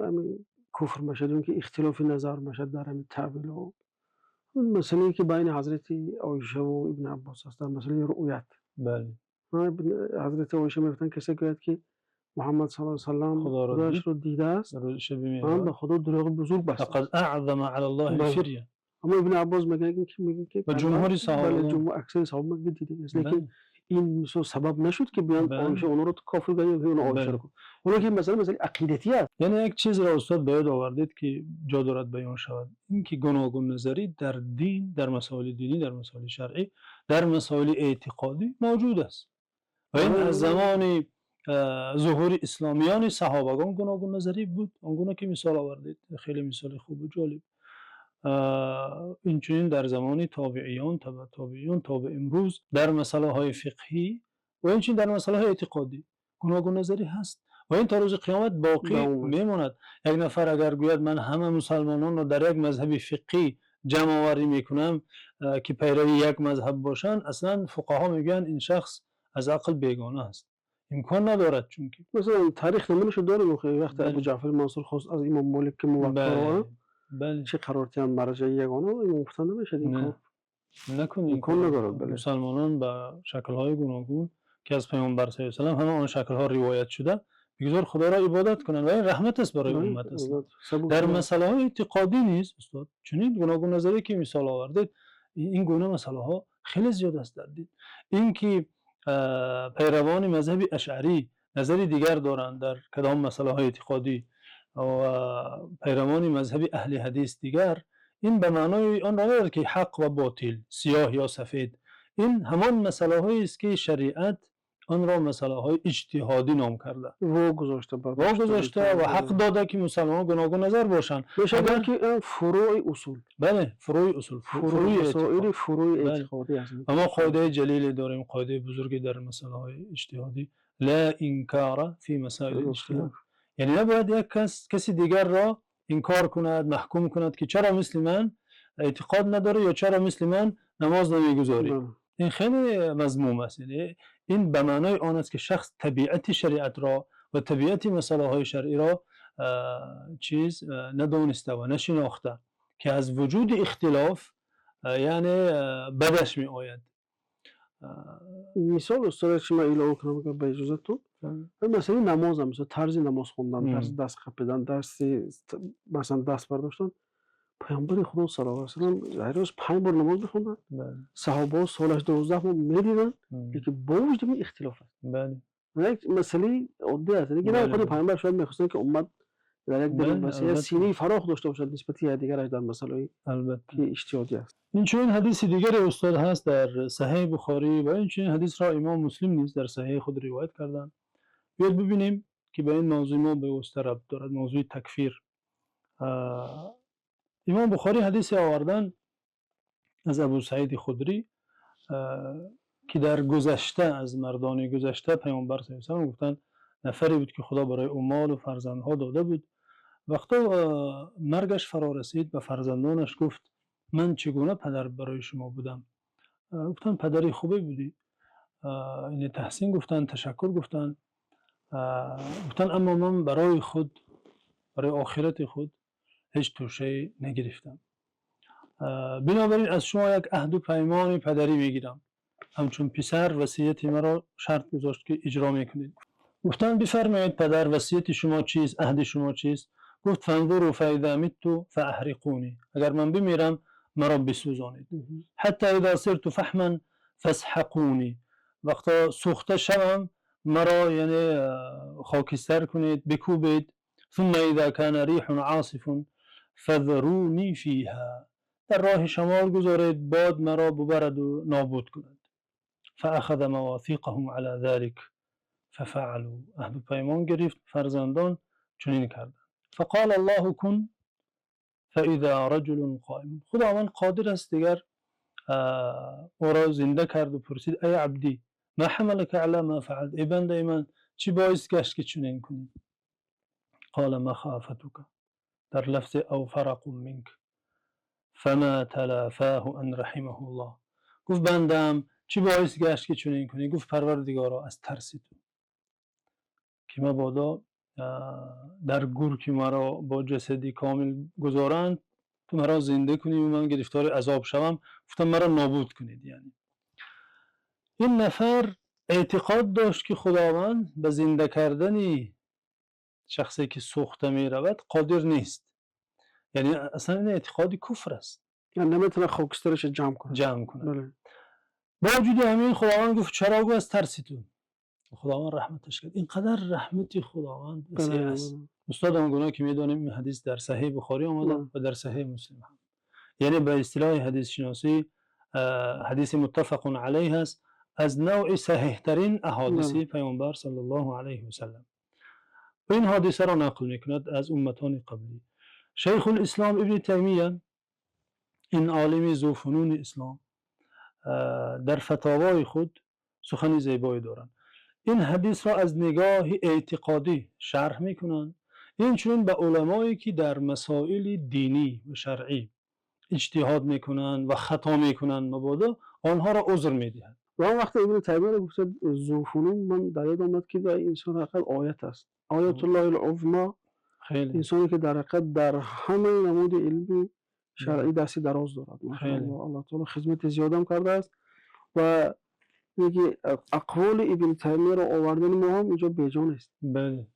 A: کفر میشد که اختلاف نظر میشد در همین تعبیل و اون مسئله که بین حضرت عایشه و ابن عباس است در مسئله رؤیت.
C: بله.
A: حضرت عایشه میگفتن کسی که محمد صلی الله علیه و سلم خدایش رو دیده است، هم به خدا دروغ بزرگ بسته.
C: لقد اعظم علی الله الفريه.
A: اما ابن عباس میگه که
C: و جمهور صحابه،
A: جمهور اکثر صحابه دیده است، لیکن این مثلا سبب نشد که بیان عایشه اون رو کافر بگن که اون عایشه رو. اون که مثلا عقیدتی است.
C: یعنی یک چیز را استاد باید آوردید که جا دارد بیان شود، این که گوناگون نظری در دین، در مسائل دینی، در مسائل شرعی، در مسائل اعتقادی موجود است و این از زمان ظهور اسلامیان صحابگان گوناگون نظری بود. اونگونه که مثال آوردید خیلی مثال خوب و جالب. اینچنین در زمان تابعیان، تابعیان تا به امروز در مسائل های فقهی و اینچنین در مسائل های اعتقادی گوناگون نظری هست و این تا روز قیامت باقی میماند. یک نفر اگر گوید من همه مسلمانان را در یک مذهب فقهی جمع آوری میکنم که پیروی یک مذهب باشند، اصلا فقها میگن این شخص از عقل بیگانه است، امکان ندارد. چون که
A: مثلا تاریخ نمونهشو داریم وقتی ابو جعفر منصور خواست از امام مالک که موقع
C: بله
A: چه قرارتی هم مرجع یگانه مفتن نمیشه این کار
C: نکنیم.
A: امکان ندارد.
C: مسلمانان به شکل‌های گوناگون که از پیامبر صلی الله علیه و آله همه آن شکل‌ها روایت شده بگذار خدا را عبادت کنند و این رحمت است برای امت است. در مسائل اعتقادی نیست استاد، چنین گوناگون نظری که مثال آوردید این گونه مسائل ها خیلی زیاد است در دین. این که پیروان مذهب اشعری نظری دیگر دارند در کدام مسائل های اعتقادی و پیروان مذهب اهل حدیث دیگر، این به معنای آن را ندارد که حق و باطل، سیاه یا سفید. این همان مسئله هایی است که شریعت آن را مسئله های اجتهادی نام کرده،
A: واگذاشته
C: و حق داده که مسلمانان گوناگون نظر باشند.
A: اگر که فروع اصول،
C: بله فروع اصول،
A: فروع اعتقادی است.
C: اما قاعده جلیلی داریم، قاعده بزرگی در مسئله های اجتهادی، لا انکار فی مسائل الاجتهاد. یعنی نباید یک کسی دیگر را انکار کند، محکوم کند که چرا مثل من اعتقاد نداره یا چرا مثل من نماز نمیگذاری. این خیلی مذموم است. یعنی این به معنای آن است که شخص طبیعت شریعت را و طبیعت مسائل های شرعی را ندانسته و نشناخته که از وجود اختلاف یعنی بدش می آید.
A: مثال استاد شما اعلام کنم که به اجازهتون مثلا نماز هم، مثلا طرز نماز خوندن، طرز دست خپیدن، مثلا دست برداشتن، پیامبر خدا صلی الله علیه و سلم هر روز 5 بار نماز می‌خوندن. صحابه سالش 12 ماه می‌دیدن که با وجود اختلاف است.
C: بله.
A: یک مسئله عادی است. دیگه نه خود پیامبر شاید می‌خواستن که امت در یک دل
C: بله،
A: وسیع
C: البته.
A: سینه فراخ داشته باشد نسبتی دیگرش در مسائل
C: البته
A: که اشتیاقی است.
C: این چنین حدیث دیگر استاد هست در صحیح بخاری و این چنین حدیث را امام مسلم نیز در صحیح خود روایت کردند. بیاید ببینیم که به این موضوع ما به واسطه ربط دارد، موضوع تکفیر. امام بخاری حدیث آوردن از ابو سعید خدری که در گذشته از مردان گذشته پیامبر صلی الله علیه و آله گفتن نفری بود که خدا برای او مال و فرزندها داده بود. وقتا مرگش فرا رسید و فرزندانش گفت من چگونه پدر برای شما بودم؟ گفتن پدری خوبی بودی. این تحسین گفتن، تشکر گفتن. گفتن اما من برای خود، برای آخرت خود هیچ توشه نگرفتم. بنابراین از شما یک عهد و پیمان پدری میگیرم، همچون پسر وصیت مرا شرط گذاشت که اجرا میکنید. گفتن بفرمایید پدر وصیت شما چیست، عهد شما چیست؟ گفت فانظروا فاذا مت فاحرقونی، اگر من بمیرم مرا بسوزانید. حتی اذا صرت فحما فاسحقونی، وقتا سوخته شوم مرا یعنی خاکستر کنید، بکوبید. ثم اذا كان ریح عاصف فذرونی فیها، در راه شمال گذارید باد مرا ببرد و نابود کند. فاخذ مواثیقهم على ذلك ففعلوا، عهد و پیمان گرفت، فرزندان چنین کردند. فقال الله کن فاذا رجل قائم، خداوند قادر است دیگر او را زنده کرد و پرسید ای عبدی ما حملك على ما فعلت، ای بنده من چی باعث گشت که چنین کنی؟ قال مخافتك، در لفظ او فرق منك فما تلافاه ان رحمه الله، گفت بندم چی باعث گشت که چنین کنی؟ گفت پروردگارا از ترس تو که مبادا در گور که مرا با جسدی کامل گذارند تو مرا زنده کنی و من گرفتار عذاب شوم، گفتم مرا نابود کنید. یعنی این نفر اعتقاد داشت که خداوند به زنده کردن شخصی که سوخته می رود قادر نیست. یعنی اصلا این اعتقاد کفر است،
A: یعنی نمیتونه خاکسترش جمع کنه.
C: بله. با وجود همین خداوند گفت چرا؟ گفت از ترس تو. خداوند رحمتش کرد. اینقدر رحمت خداوند وسیع است. استاد آنگونه که میدانیم این حدیث در صحیح بخاری آمده و در صحیح مسلم هم. یعنی به اصطلاح حدیث شناسی حدیث متفق علیه است، از نوع صحیح ترین احادیث پیامبر صلی الله علیه و سلم. و این حادثه را نقل میکند از امتان قبلی. شیخ الاسلام ابن تیمیه، این عالم ذوفنون اسلام، در فتاوای خود سخنی زیبایی دارند. این حدیث را از نگاه اعتقادی شرح میکنند، این چون به علمایی که در مسائل دینی و شرعی اجتهاد میکنند و خطا میکنند مبادا آنها را عذر میدهند.
A: و اون وقت ابن تیمیه رو گفت ذوفنون، من در یاد آمد که در انسان حقیقت آیت است، آیت الله العظمی،
C: خیلی
A: انسانی که در حقیقت در همه نمود علمی شرعی دستی دراز دارد. ماشاءالله الله تعالی خدمت زیادم کرده است و میگه اقوال ابن تیمیه رو آوردن ما هم اینجا بیجان است.
C: بله.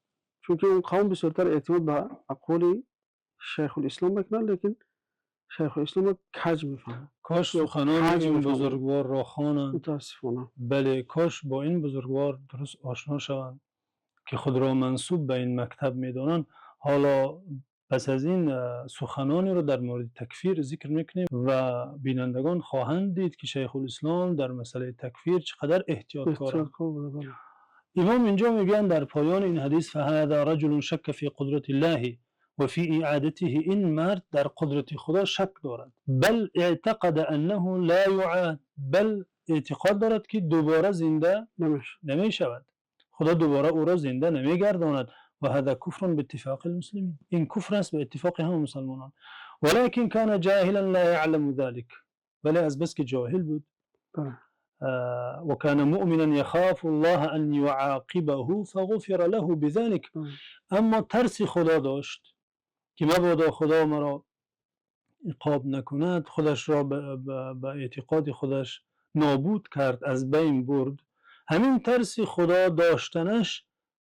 A: چون که اون قوم بسیارتر اعتماد به اقوال شیخ الاسلام میکنن، لیکن شیخ الاسلام کج میفهمن.
C: کاش سخنان این بزرگوار را خوانند.
A: متاسفانه.
C: بله، کاش با این بزرگوار درست آشنا شوند که خود را منسوب به این مکتب میدانند. حالا پس از این سخنانی رو در مورد تکفیر ذکر میکنیم و بینندگان خواهند دید که شیخ الاسلام در مسئله تکفیر چقدر احتیاطکارند. امام اینجا میگن در پایان این حدیث فهذا رجل شک فی قدرت الله و فی اعادته، این مرد در قدرت خدا شک دارد، بل اعتقد انه لا یعاد، بل اعتقاد دارد که دوباره زنده نمیشود، خدا دوباره او را زنده نمیگرداند. و هذا کفر باتفاق المسلمین، این کفر است به اتفاق همه مسلمانان. ولكن كان جاهلا لا يعلم ذلك، ولی از بس که جاهل بود وكان مؤمنا يخاف الله ان يعاقبه فغفر له بذلك، اما ترس خدا داشت که مبادا خدا مرا عقاب نکند، خودش را به اعتقاد خودش نابود کرد، از بین برد. همین ترس خدا داشتنش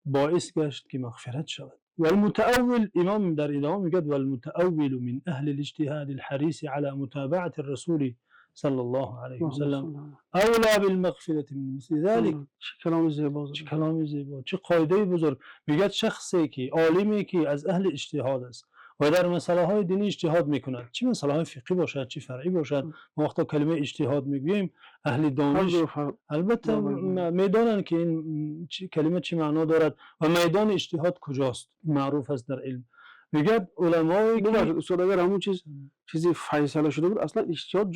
C: باعث گشت که مغفرت شود. و المتأول، امام در ادامه میگه و المتأول من اهل الاجتهاد الحریص على متابعة الرسول صلی الله علیه و
A: اللهم
C: سلم
A: صل علی
C: اولا بالمغفرة من مثل ذلك.
A: محمد. چه کلام زیبا
C: چه کلامی زیبا، چه قاعده بزرگ. میگه شخصی که عالمی که از اهل اجتهاد است و در مسائل های دینی اجتهاد میکند، چه مسائل های فقهی باشد چه فرعی باشد، ما وقتا کلمه اجتهاد میگوییم اهل دانش البته میدانن که این کلمه چه معنا دارد و میدان اجتهاد کجاست، معروف است در علم. میگه علمایی که
A: استاد اگر همون چیزی فیصله شده بود اصلا اجتهاد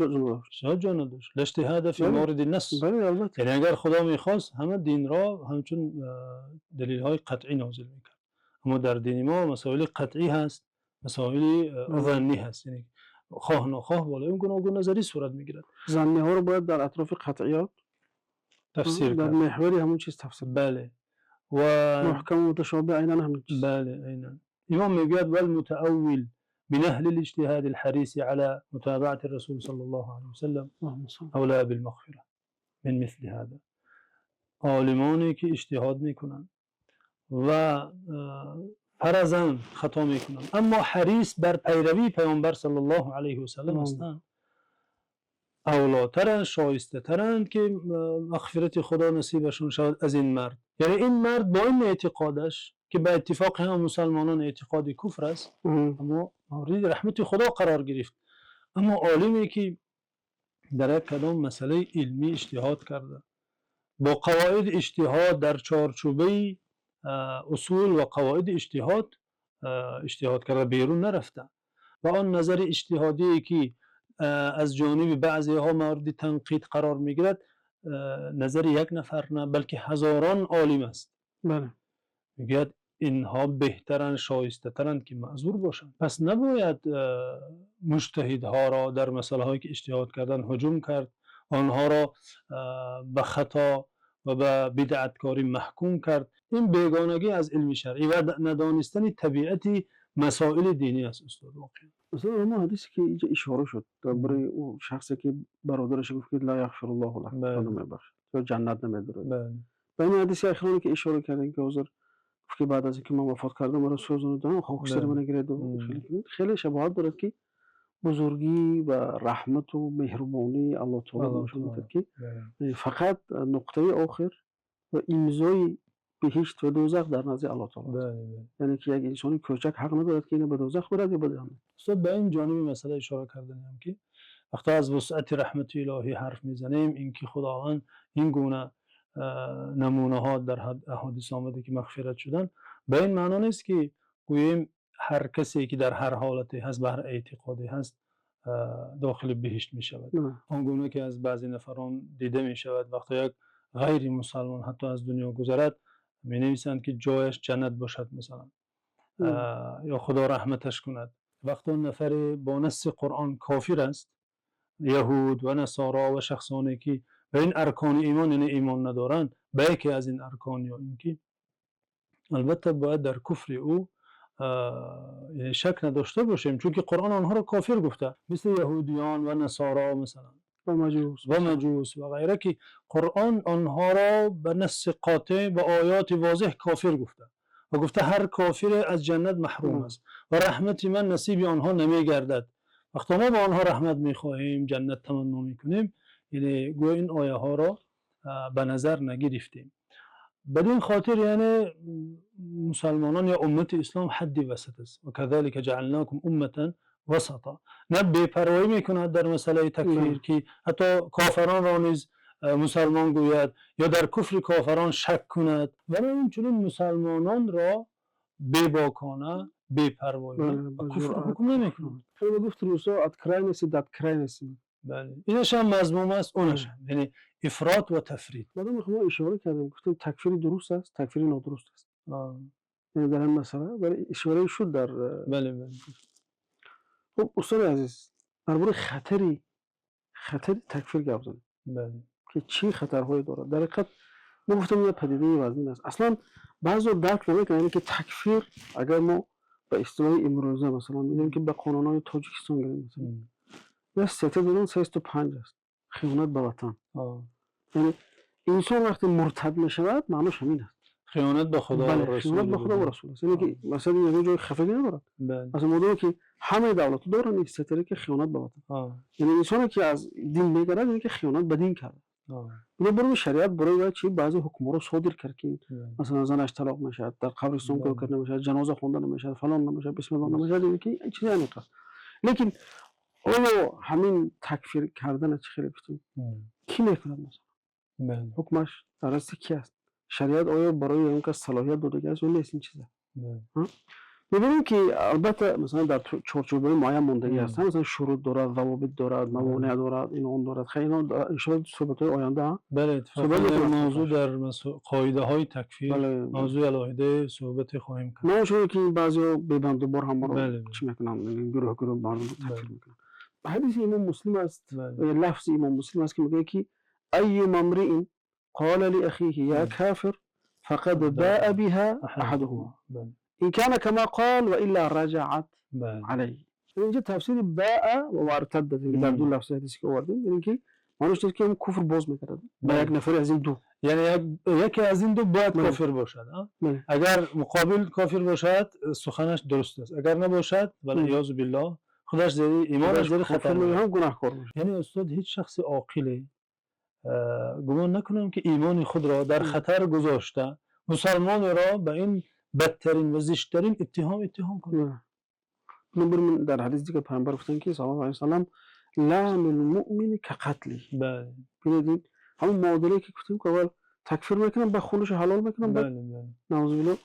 C: جا نداشت. الاجتهاد فی مورد النص.
A: بله البته.
C: یعنی اگر خدا میخواست همه دین را همچون دلیل های قطعی نازل میکرد، اما در دین ما مسائل قطعی هست، مسائل ظنی هست، یعنی خواه نخواه بالای اون گوناگون نظری صورت میگیرد.
A: ظنی ها رو باید در اطراف قطعیات
C: تفسیر
A: در
C: کرد.
A: محوری همون چیز تفسیر.
C: بله. و
A: محکم و متشابه عیناً همین چیز.
C: بله عیناً. امام میگوید والمتأول من اهل الاجتهاد الحريص على متابعة الرسول صلى الله عليه وسلم اولى بالمغفرة من مثل هذا. عالمانی که اجتهاد میکنن و فرضاً خطا میکنن اما حریص بر پیروی پیامبر صلی الله علیه و سلم هستند، اولاترند، شایسته ترند که مغفرت خدا نصیبشون شود از این مرد. یعنی این مرد با این اعتقادش که به اتفاق هم مسلمانان اعتقاد کفر است اما مورد رحمت خدا قرار گرفت، اما عالمی که در یک کدام مسئله علمی اجتهاد کرده با قواعد اجتهاد در چارچوبه اصول و قواعد اجتهاد کرده، بیرون نرفته و آن نظر اجتهادی که از جانب بعضی ها مورد تنقید قرار میگیرد نظر یک نفر نه بلکه هزاران عالم است.
A: بله.
C: میگه اینها بهترن، شایسته ترند که معذور باشند. پس نباید مجتهدها را در مسائل هایی که اجتهاد کردن هجوم کرد، آنها را به خطا و به بدعتکاری محکوم کرد. این بیگانگی از علم شرعی و ندانستن طبیعت مسائل دینی است. استاد واقعا
A: مثلا ما حدیثی که اینجا اشاره شد درباره اون شخصی که برادرش گفت که لا یغفر الله لك، خدا نمیبخشه یا جنت نمیداره. و این حدیث اخیری که اشاره کردن که حضور که بعد از اینکه من وفات کردم مرا سوزوندن خاک سر من گرفت، خیلی شباهت دارد که بزرگی و رحمت و مهربانی الله تعالی نشون میده که فقط نقطه آخر و امضای بهشت و دوزخ در نزد الله تعالی. یعنی که یک انسانی کوچک حق ندارد که اینو به دوزخ برد یا به جهنم.
C: استاد به این جانب مسئله اشاره کردیم که وقتی از وسعت رحمت الهی حرف میزنیم، اینکه خداوند این گونه نمونه ها در احادیث آمده که مغفرت شدن، به این معنا نیست که گوییم هر کسی که در هر حالتی هست بر اعتقادی هست داخل بهشت می شود. آنگونه که از بعضی نفران دیده می شود وقتی یک غیر مسلمان حتی از دنیا گذرد می نویسند که جایش جنت باشد مثلا یا خدا رحمتش کند. وقتی نفر با نص قرآن کافر است، یهود و نصارا و شخصانی که به این ارکان ایمان یعنی ایمان ندارند به یکی از این ارکان یا اینکه البته باید در کفر او شک نداشته باشیم، چون که قرآن آنها را کافر گفته، مثل یهودیان و نصارا مثلا
A: و مجوس
C: و غیره که قرآن آنها را به نص قاطع و آیات واضح کافر گفته و گفته هر کافر از جنت محروم است و رحمت من نصیب آنها نمی گردد. وقتی ما با آنها رحمت می خواهیم، جنت تمنا می کنیم، یعنی گویا این آیه ها را به نظر نگرفتیم. بدین خاطر یعنی مسلمانان یا امت اسلام حدی وسط است و كذلك جعلناكم امه وسطا. نه بی‌پروایی میکند در مسئله تکفیر که حتی کافران را نیز مسلمان گوید یا در کفر کافران شک کند، ولی اینچنین مسلمانان را بی‌باکانه بی‌پروایی کفر حکم نمیکند.
A: خیلی گفت روسا ات کرایمسی دات کرایمسی.
C: بله اینش هم مضموم است، اونش هم یعنی افراط و تفرید.
A: بعد ما اشاره کردیم گفتیم تکفیر درست است، تکفیر نادرست است. یعنی در این مسئله ولی اشاره شد در
C: بله.
A: خب استاد عزیز درباره خطر تکفیر گپ زدیم.
C: بله.
A: که چی خطرهایی دارد. در حقیقت ما گفتیم یه پدیده وزنی است. اصلا بعضی درک نمیکنن یعنی که تکفیر اگر ما به اصطلاح امروزه مثلا میگیم که به قانون‌های تاجیکستان گریم مثلا یا سته دادن 305 است، خیانت به وطن. یعنی انسان وقتی مرتد میشود معناش همین است.
C: خیانت به خدا و
A: بله
C: رسول
A: خیانت به خدا و
C: بوده.
A: رسول است. یعنی که مثلا یه جای خفگی ندارد.
C: بله.
A: مثلا مادامی که همه دولت دارن این ستاره که خیانت به وطن. یعنی انسانی که از دین میگرد یعنی که خیانت به دین کرده. اینو برای شریعت برای چی بعضی حکم رو صادر کرد که مثلا زنش طلاق میشه، در قبرستون کار کرده نمیشه، جنازه خوندن نمیشه، فلان نمیشه، بسم الله نمیشه، یعنی که این چیزا نیست. لیکن آیا همین تکفیر کردن چه خیلی گفتیم کی میکنه مثلا؟ حکمش در دست کی است؟ شریعت آیا برای اون که صلاحیت داده است یا نیست این چیزا؟ می‌بینیم که البته مثلا در چارچوب‌های معین ماندگی هستن، مثلا شروط دارد، ضوابط دارد، موانع دارد، این اون دارد. خیلی اینا ان شاء الله صحبت‌های آینده
C: بله اتفاقا موضوع در قاعده‌های تکفیر موضوع علاوه صحبت خواهیم کرد.
A: نه چون که بعضی ببند بار هم رو چی میکنن، یعنی گروه مردم تکفیر میکنن. حدیث امام مسلم است، لفظ امام مسلم است که میگه که ای ممرئ قال لاخیه یا کافر فقد باء بها احدهما إن كان كما قال وإلا رجعت عليه. اینجا تفسیر باء و ارتد در دو لفظ حدیثی که آوردیم، یعنی که معنیش اینه که هم کفر باز میکرد با یک نفر از این دو،
C: یعنی یکی از این دو باید کافر باشد. اگر مقابل کافر باشد سخنش درست است، اگر نباشد والعیاذ بالله خودش زیر ایمانش زیر خطر
A: هم گناهکار میشه.
C: یعنی استاد هیچ شخص عاقلی گمان نکنم که ایمان خود را در خطر گذاشته مسلمان را به این بدترین و زشتترین اتهام کنه.
A: من در حدیث دیگه پیامبر گفتن که صلی الله علیه و سلم لعن المؤمن کقتله.
C: بله.
A: ببینید همون معادله که گفتیم که اول تکفیر میکنن به خونش حلال میکنن.
C: بله.
A: نعوذ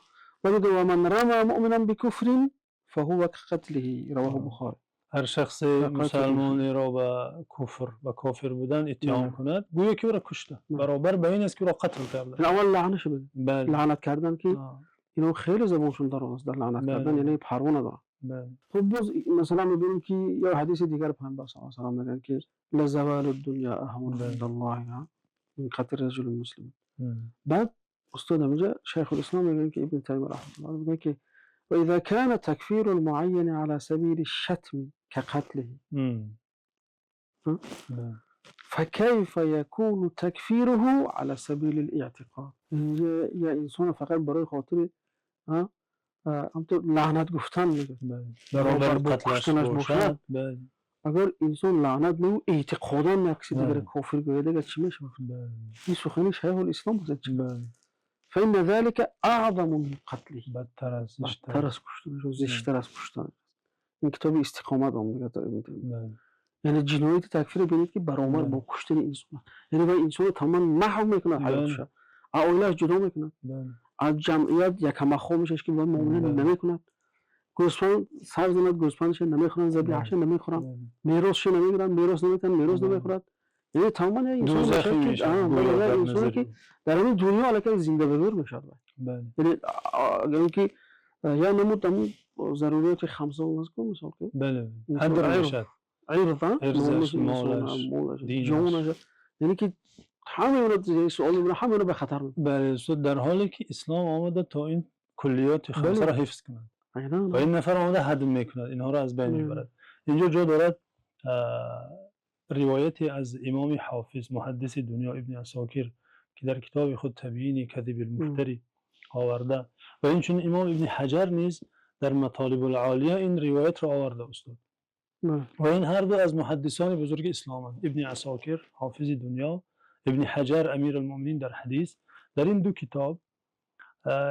A: بالله. و من رمى مؤمنا بکفر فهو کقتله رواه بخاری.
C: هر شخص مسلمان را به کفر و کافر بودن اتهام کند گویا که او را کشته، برابر به این است که او را قتل کرده.
A: اول لعنتش بده. لعنت کردن که اینا خیلی زبانشون دراز در لعنت کردن، یعنی پروا نداره. خب باز مثلا می‌بینیم که یا حدیث دیگر پیامبر صلی الله علیه و آله میگن که لزوال الدنیا اهون عند الله من قتل رجل مسلم. بعد استاد اینجا شیخ الاسلام میگن که ابن تیمیه رحمه الله میگن که و اذا كان تكفير المعين على سبيل الشتم كقتله فكيف يكون تكفيره على سبيل الاعتقاد؟ یا انسان فقط برای خاطر همطور لعنت گفتن میگه
C: برابر قتلش باشد.
A: اگر انسان لعنت نمو اعتقادا نقصی دیگر کافر گویده دیگر چی میشه؟ این سخنی شیخ الاسلام بزن چی؟ فإن ذلك اعظم من قتله.
C: بدتر از
A: کشتنش و زشتر از کشتن. این کتاب استقامت هم دیگه داره میگه. یعنی جنایت تکفیر ببینید که برابر با کشتن انسان، یعنی با انسان تماما محو میکنه حیاتش، اولاش جدا میکنه، از جمعیت یکم مخو میشه که با مؤمنین نمیکنه، گوسفند سر زند گوسفندش نمیخورن، ذبیحش نمیخورن، میراثش نمیگیرن، میراث نمیتن، میراث نمیخورد. یعنی تماما انسان میشه که در این دنیا علاقه زنده بدور میشه. یعنی که یا نمود همون ضرورت خمسه و نزد مثال که
C: بله هدر میشد
A: عرض مالش جونش، یعنی که همه اون سوال میبره همه رو به خطر
C: میبره. بله در حالی که اسلام آمده تا این کلیات خمسه را حفظ کنند و این نفر آمده هدم میکند، اینها را از بین میبرد. اینجا جا دارد روایتی از امام حافظ محدث دنیا ابن عساکر که در کتاب خود تبیین کذب المفتری آورده و اینچون امام ابن حجر نیز در مطالب العالیه این روایت را آورده استاد. و این هر دو از محدثان بزرگ اسلام، ابن عساکر حافظ دنیا، ابن حجر امیر المؤمنین در حدیث، در این دو کتاب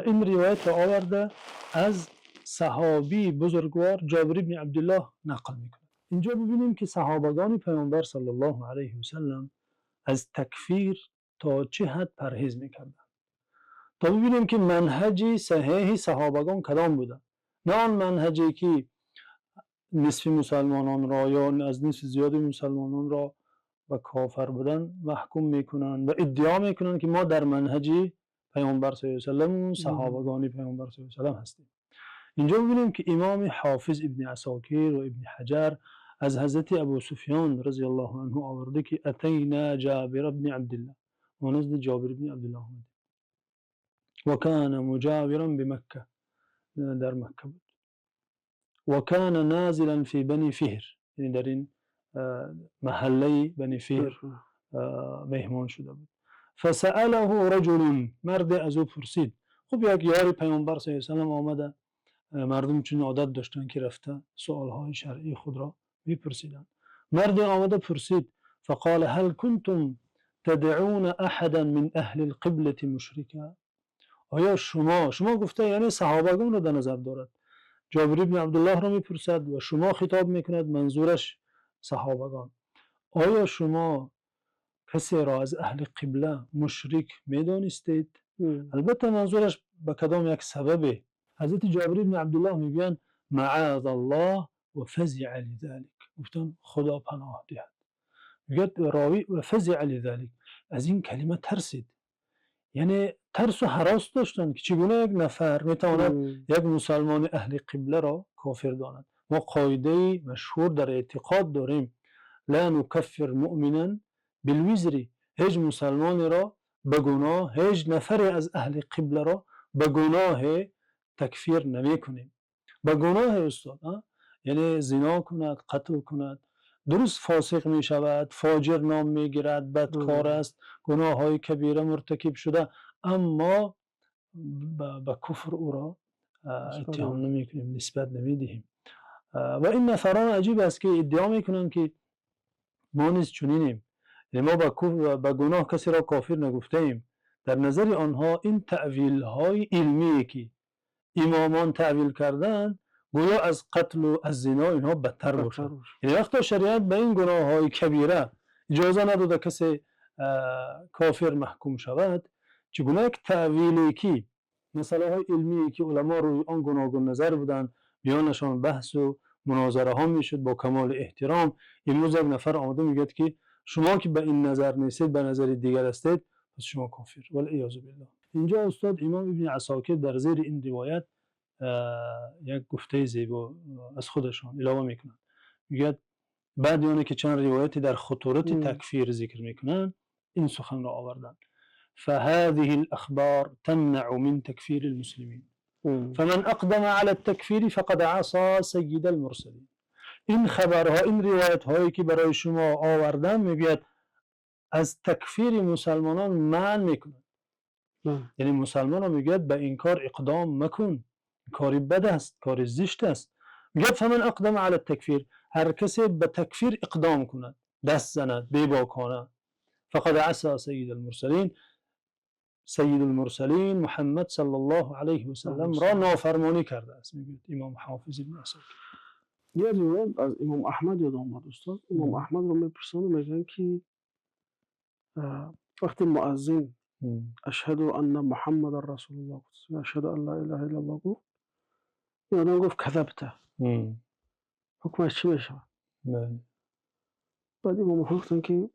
C: این روایت را آورده از صحابی بزرگوار جابر بن عبدالله نقل میکنه. اینجا ببینیم که صحابگان پیامبر صلی الله علیه و سلم از تکفیر تا چه حد پرهیز میکردند تا ببینیم که منهج صحیح صحابگان کدام بوده، نه آن منهجی که نصف مسلمانان را یا از نصف زیاد مسلمانان را و کافر بودن محکوم میکنند و ادعا میکنند که ما در منهج پیامبر صلی الله علیه و سلم و صحابگان پیامبر صلی الله علیه و سلم هستیم. اینجا ببینیم که امام حافظ ابن عساکر و ابن حجر از حضرت ابو سفیان رضی الله عنه آورده که اتینا جابر بن عبدالله، و نزد جابر بن عبدالله آمده و کان مجاورا بمکه، در مکه بود، و کان نازلا فی بنی فهر، یعنی در این محله بنی فهر مهمان شده بود. فسأله رجل، مرد از او پرسید خب یک یاری پیامبر صلی الله علیه و سلم آمده، مردم چون عادت داشتن که رفته سوالهای شرعی خود را میپرسیدن. مرد آمده پرسید فقال هل کنتم تدعون احدا من اهل القبلة مشرکا؟ آیا شما گفته یعنی صحابگان را در نظر دارد. جابر بن عبدالله را میپرسد و شما خطاب میکند، منظورش صحابگان. آیا شما کسی را از اهل قبله مشرک میدانستید؟ البته منظورش به کدام یک سببه. حضرت جابر بن عبدالله میگویند معاذ الله و فزع لذلك، گفتن خدا پناه دهد. میگه راوی و فزع لذلك، از این کلمه ترسید، یعنی ترس و هراس داشتن که چگونه یک نفر میتواند یک مسلمان اهل قبله را کافر داند. ما قاعده مشهور در اعتقاد داریم لا نکفر مؤمنا بالوزر، هیچ مسلمان را به گناه، هیچ نفر از اهل قبله را به گناه تکفیر نمی کنیم. به گناه استاد یعنی زنا کند، قتل کند، درست فاسق می شود، فاجر نام می گیرد، بدکار است، گناه های کبیره مرتکب شده، اما به کفر او را اتهام نمی کنیم، نسبت نمی دهیم. و این نفران عجیب است که ادعا می کنند که ما نیز چنینیم، یعنی ما به گناه کسی را کافر نگفته ایم. در نظر آنها این تعویل های علمی که امامان تعویل کردن گویا از قتل و از زنا اینها بدتر باشد. یعنی وقتی شریعت به این گناه های کبیره اجازه نداده کسی کافر محکوم شود، چگونه یک تعویلی که مسئله های علمی که علما روی آن گوناگون نظر بودن بیانشان بحث و مناظره ها میشد با کمال احترام، امروز یک نفر آمده میگه که شما که به این نظر نیستید به نظر دیگر هستید پس شما کافر، والعیاذ بالله. اینجا استاد امام ابن عساکر در زیر این روایت یک گفته زیبا از خودشان علاوه میکنن. میگه بعد اونه که چند روایتی در خطورت تکفیر ذکر میکنن این سخن را آوردن. فهذه الاخبار تمنع من تکفیر المسلمین فمن اقدم على التکفیر فقد عصى سید المرسلین. این خبرها، این روایت هایی که برای شما آوردن میگه از تکفیر مسلمانان منع میکنن. یعنی مسلمان ها میگه به این کار اقدام مکن، کاری بد است، کاری زشت است. میگه فمن اقدم علی التکفیر، هر کسی به تکفیر اقدام کند، دست زند، بیباکانه، فقد عصى سید المرسلین، سید المرسلین محمد صلی الله علیه و سلم را نافرمانی کرده است. میگه امام حافظ ابن عساکر.
A: یه روایت از امام احمد یاد آمد استاد. امام احمد رو میپرسن و میگن که وقتی مؤذن اشهد ان محمد رسول الله گفت، اشهد ان لا اله الا الله گفت، این آدم گفت کذبته، حکمش چی میشه؟ بعد امام احمد گفتن که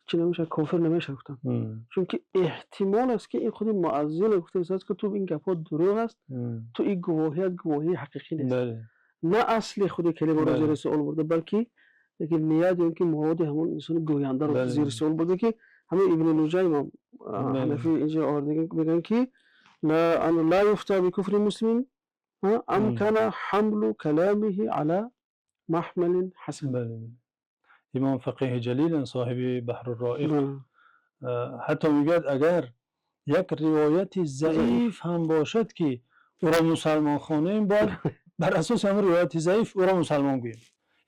A: چی نمیشه، کافر نمیشه گفتن، چون که احتمال است که این خود مؤذن گفته است که تو این گپا دروغ است، تو این گواهی حقیقی نیست. نه اصل خود کلمه رو زیر سوال برده، بلکه لیکن نیت این که مواد همون انسان گوینده رو زیر سوال برده که همین ابن نجیم حنفی اینجا آورده میگن که لا یفتى بکفر مسلم امکن حمل کلامه على محمل حسن.
C: امام فقیه جلیل صاحب بحر الرائق حتی میگه اگر یک روایت ضعیف هم باشد که او را مسلمان خوانیم، باید بر اساس همون روایت ضعیف او را مسلمان گوییم.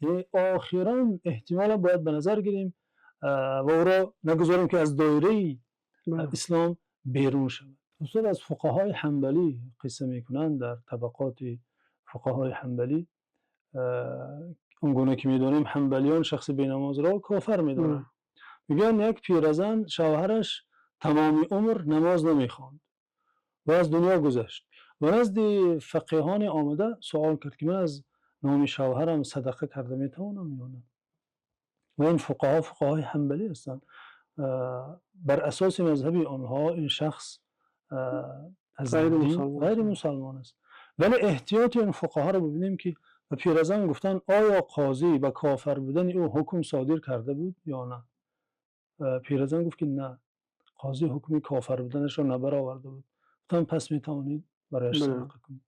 C: یعنی آخرا احتمالا باید به نظر گیریم و او را نگذاریم که از دایره اسلام بیرون شود. استاد از فقهای حنبلی قصه میکنند در طبقات فقهای حنبلی، اونگونه که میدونیم حنبلیان شخص بینماز را کافر میدونن. میگن یک پیرزن شوهرش تمام عمر نماز نمیخواند و از دنیا گذشت و نزد فقیهان آمده سوال کرد که من از نام شوهرم صدقه کرده میتوانم یا نه؟ و این فقهای حنبلی هستند. بر اساس مذهبی آنها این شخص از غیر مسلمان است. ولی احتیاط این فقها رو ببینیم که و پیرزن گفتن آیا قاضی به کافر بودن او حکم صادر کرده بود یا نه؟ پیرزن گفت که نه، قاضی حکم کافر بودنش را نبرآورده بود. گفتن پس میتوانید برایش صدقه کنید.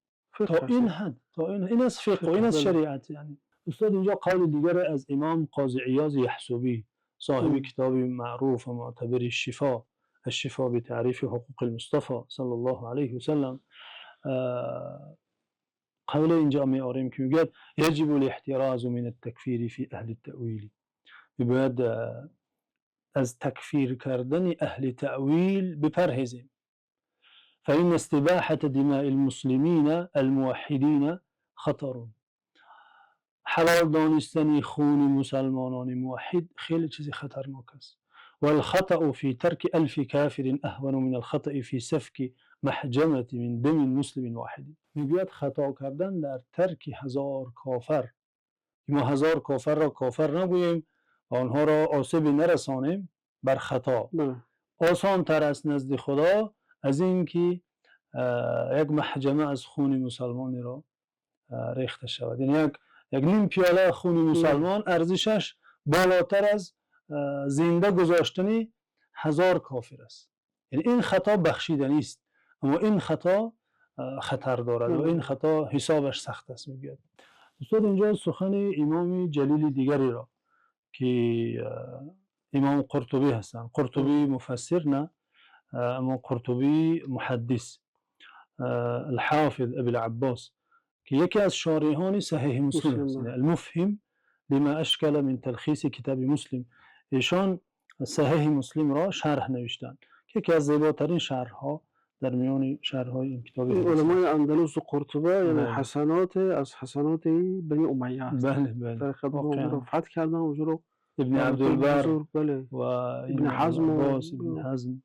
C: تا این حد، این از فقه، این از شریعت. یعنی استاد اینجا قول دیگر از امام قاضی عیاض یحسبی صاحب کتاب معروف و معتبر شفا الشفاء بتعريف حقوق المصطفى صلی الله علیه و سلم قول اینجا می آوریم که میگه یجب الاحتراز من التکفیر فی اهل التأویل، باید از تکفیر کردن اهل تأویل بپرهیزیم. فإن استباحة دماء المسلمين الموحدين خطر. حلال دانستن خون مسلمانان موحد خیلی چیز خطرناک است. والخطأ في ترك 1000 كافر أهون من الخطأ في سفك محجمة من دم مسلم واحد. میگوید خطا کردن در ترک 1000 کافر، ما 1000 کافر را کافر نگوییم و آنها را آسیبی نرسانیم بر خطا، آسان تر است نزد خدا از اینکه یک محجمه از خون مسلمانی را ریخته شود. یعنی یک نیم پیاله خون مسلمان ارزشش بالاتر از زنده گذاشتن 1000 کافر است. یعنی این خطا بخشیدنی است، اما این خطا خطر دارد و این خطا حسابش سخت است. میگه استاد اینجا سخن امام جلیل دیگری را که امام قرطبی هستند. قرطبی مفسر نه، اما قرطبی محدث، الحافظ ابی العباس، که یکی از شارحان صحیح مسلم است. المفهم لما اشکل من تلخیص کتاب مسلم. ایشان صحیح مسلم را شرح نوشتند که یکی از زیباترین شرح‌ها در میان شرح‌های این کتاب.
A: علمای اندلس و قرطبه یعنی حسنات از حسنات بنی امیه است.
C: بله بله.
A: در خدمت رو فتح کردن اونجا رو
C: ابن عبدالبر
A: بله
C: و ابن حزم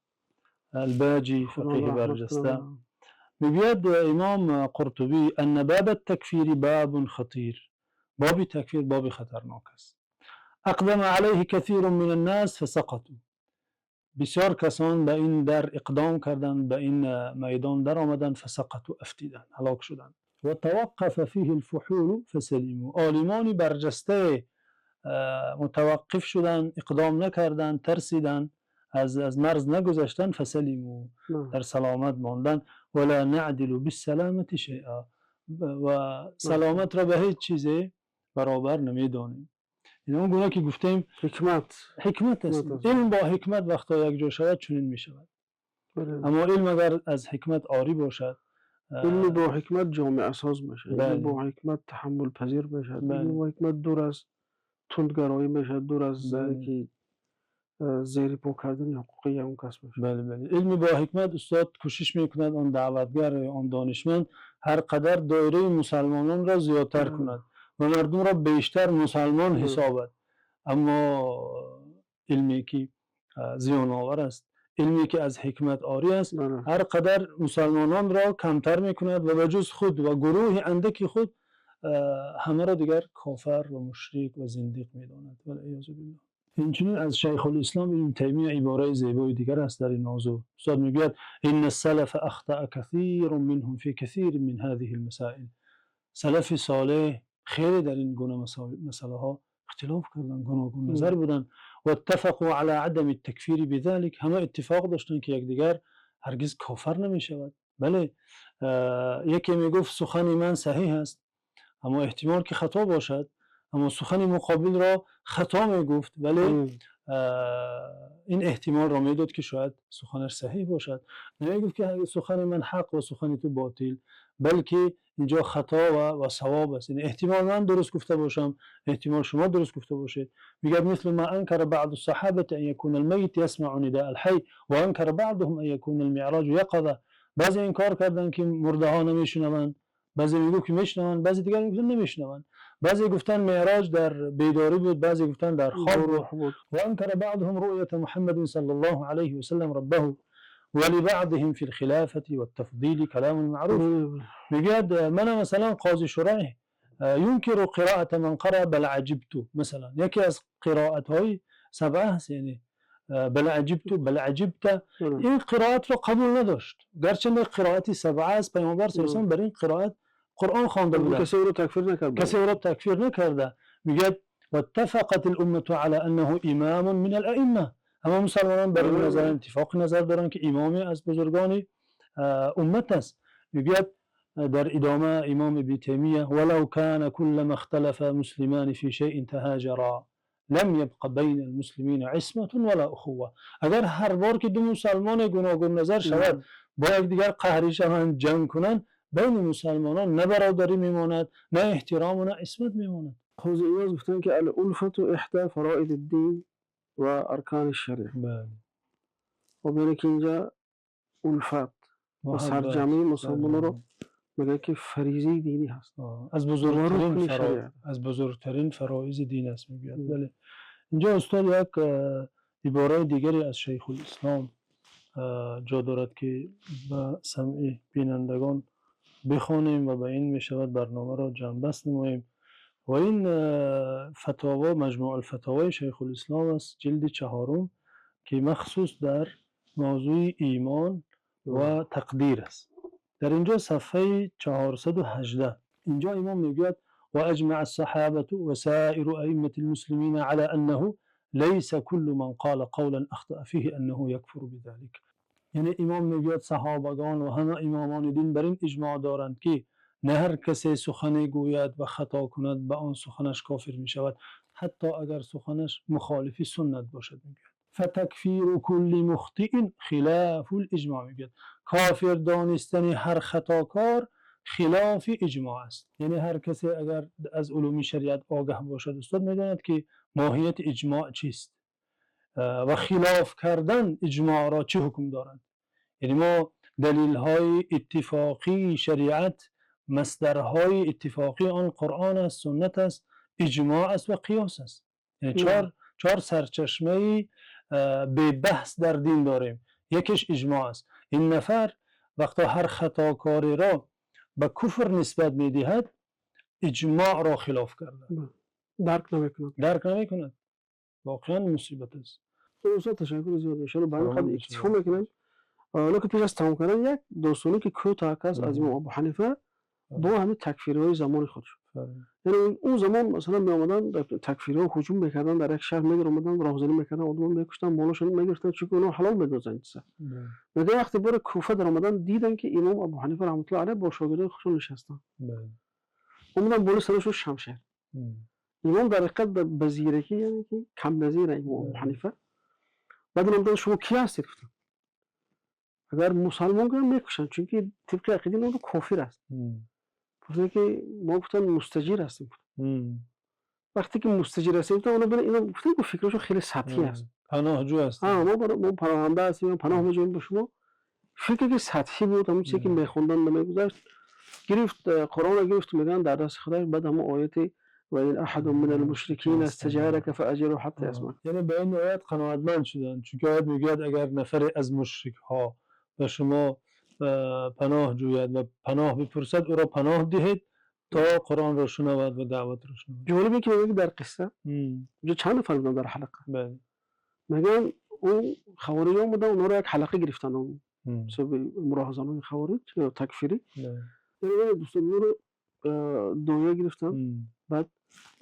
C: الباجی فقیه برجسته. میگوید امام قرطبی ان باب التکفیر باب خطیر. باب تکفیر باب خطرناک است. اقدم علیه کثیر من الناس فسقطوا. بسیار کسان به این در اقدام کردند، به این میدان در آمدند، فسقطوا افتیدند، هلاک شدند. و توقف فیه الفحول فسلموا. عالمانی برجسته متوقف شدند، اقدام نکردند، ترسیدند، از مرز نگذشتند، فسلموا، در سلامت ماندند. ولا نعدل بالسلامة شیئا. و سلامت را به هیچ چیزی برابر نمیدانیم. این اون گونه که گفتیم حکمت است. علم با حکمت وقتا یک جا شود چنین می شود. اما علم اگر از حکمت عاری باشد،
A: علم با حکمت جامعه ساز بشه، علم با حکمت تحمل پذیر بشه، علم با حکمت دور از تندگرایی بشه، دور از که زیر پا کردن حقوق اون کس بشه.
C: بله بله. علم با حکمت استاد کوشش میکند آن دعوتگر، آن دانشمند هر قدر دایره مسلمانان را زیادتر کند و مردم را بیشتر مسلمان حسابد. اما علمی که زیان آور است، علمی که از حکمت عاری است، هر قدر مسلمانان را کمتر میکند و بجز خود و گروه اندکی خود همه را دیگر کافر و مشرک و زندیق میداند. والعیاذ بالله. اینچنین از شیخ الاسلام ابن تیمیه عباره زیبای دیگر است در این موضوع. استاد میگوید ان السلف اخطأ كثير منهم في كثير من هذه المسائل. سلف صالح خیلی در این گونه مسئله ها اختلاف کردن، گوناگون نظر بودن. و اتفقوا على عدم التکفیر بذلك. همه اتفاق داشتن که یکدیگر هرگز کافر نمیشود. بله، یکی میگفت سخن من صحیح است اما احتمال که خطا باشد، اما سخن مقابل را خطا میگفت ولی این احتمال را میداد که شاید سخنش صحیح باشد. نمیگفت که سخن من حق و سخن تو باطل، بلکه اینجا خطا و صواب است. یعنی احتمال من درست گفته باشم، احتمال شما درست گفته باشید. میگه مثل ما انکر بعض الصحابه ان يكون الميت يسمع نداء الحي و انکر بعضهم ان يكون المعراج يقظه. بعضی انکار کردن که مرده ها نمیشنوند، بعضی میگن که میشنوند، بعضی دیگر میگن نمیشنوند. بعضی گفتن معراج در بیداری بود، بعضی گفتن در خواب بود. و انکر بعضهم رؤیت محمد صلی الله علیه و سلم ربه ولبعضهم في الخلافه والتفضيل كلام معروف. میگه من مثلا قاضی شرح ينكر قراءه من قرأ بل عجبت. مثلا یکی از قرائت های سبعه است، یعنی بل عجبت این قرائت رو قبول نداشت، گرچه قرائت سبعه است. پیامبر صلی الله علیه و آله بر این قرائت قرآن خوانده بود،
A: کسی او رو تکفیر نکرده. میگه واتفقت الامه على انه امام من الائمه. اما مسلمانان بر این نظر اتفاق نظر دارن که امامی از بزرگان امت است. میگه در ادامه امام ابن تیمیه ولو كان كلما اختلف مسلمان في شيء تهاجرا.
C: لم يبق بين المسلمين عصمة ولا أخوة. اگر هر بار که دو مسلمان گوناگون نظر شود با یکدیگر قهری شوند جنگ کنند بین مسلمانان نه برادری میماند نه احترام و نه عصمت میماند.
A: حوزه ایاز گفتن که الالفت احدى فرائض الدین و ارکان الشریعه.
C: بله.
A: و میگه که اینجا الفت و سرجمعی مسلمانان رو میگه که فریضه دینی هست.
C: از بزرگترین فرایض دین است میگه. بله. اینجا استاد یک عباره دیگری از شیخ الاسلام جا دارد که به سمع بینندگان بخوانیم و به این میشود برنامه را جنبست نماییم. و این فتاوا مجموع الفتاوای شیخ الاسلام است، جلد 4 که مخصوص در موضوع ایمان و تقدیر است. در اینجا صفحه 418 اینجا امام میگوید و اجمع الصحابه و سائر ائمه المسلمین على انه ليس كل من قال قولا اخطأ فيه انه يكفر بذلك. یعنی امام میگوید صحابگان و همه امامان دین بر این اجماع دارند که نه هر کسی سخنی گوید و خطا کند به آن سخنش کافر می شود، حتی اگر سخنش مخالف سنت باشد. میگوید فتکفیر کل مخطئ خلاف الاجماع. میگوید کافر دانستن هر خطاکار خلاف اجماع است. یعنی هر کسی اگر از علوم شریعت آگاه باشد استاد میداند که ماهیت اجماع چیست و خلاف کردن اجماع را چه حکم دارد. یعنی ما دلیل های اتفاقی شریعت مصدرهای اتفاقی آن قرآن است، سنت است، اجماع است و قیاس است. یعنی چهار سرچشمه به بحث در دین داریم. یکیش اجماع است. این نفر وقتا هر خطاکاری را به کفر نسبت میدهد اجماع را خلاف کرده، درک نمیکند. واقعا مصیبت است.
A: استاد تشکر زیاد. ان شاء الله برای خود اکتفا میکنم. لکه پیش از تمام کردن یک داستانی که کوتاه است از امام ابو حنیفه با همین تکفیرهای زمان خودش. یعنی اون زمان مثلا می آمدن تکفیرها هجوم میکردن در یک شهر میگر اومدن راهزنی میکردن آدم میکشتن مالاشون میگرفتن چون اونا حلال میدادن چیزا. بعد وقتی بر کوفه در اومدن دیدن که امام ابو حنیفه رحمت الله علیه با شاگردای خودشون نشستن. اومدن بالا سرشون شمشیر. امام در حقیقت به زیرکی یعنی که کم نظیر امام ابو حنیفه. بعد اومدن شما کی هستید؟ اگر مسلمان کنن میکشن چون که طبق عقیده اون کافر است. گفتن که ما گفتن مستجیر هستیم. وقتی که مستجیر هستیم تو اونا اینا گفتن که فکرشون خیلی سطحی است.
C: پناهجو هستیم.
A: ما پناهنده هستیم، پناه میجویم به شما. فکر که سطحی بود، همون چیزی که میخوندن نمیگذشت. گرفت قرآن گرفت میگن در دست خدای بعد هم آیه و این احد من المشرکین استجارک فاجره حتی اسمع.
C: یعنی به این آیات قناعتمند شدن چون که آیات میگه اگر نفر از مشرک ها و شما پناه جوید و پناه بپرسد او را پناه دهید تا قرآن را شنود و دعوت را شنود.
A: جالبه که میگه در قصه جو چند نفر بودن در حلقه.
C: بله.
A: میگن اون خوارجان بودن اونا را یک حلقه گرفتن اون سبب مراهزانه خوارج یا تکفیری. یعنی دوستان رو دویا گرفتن. بعد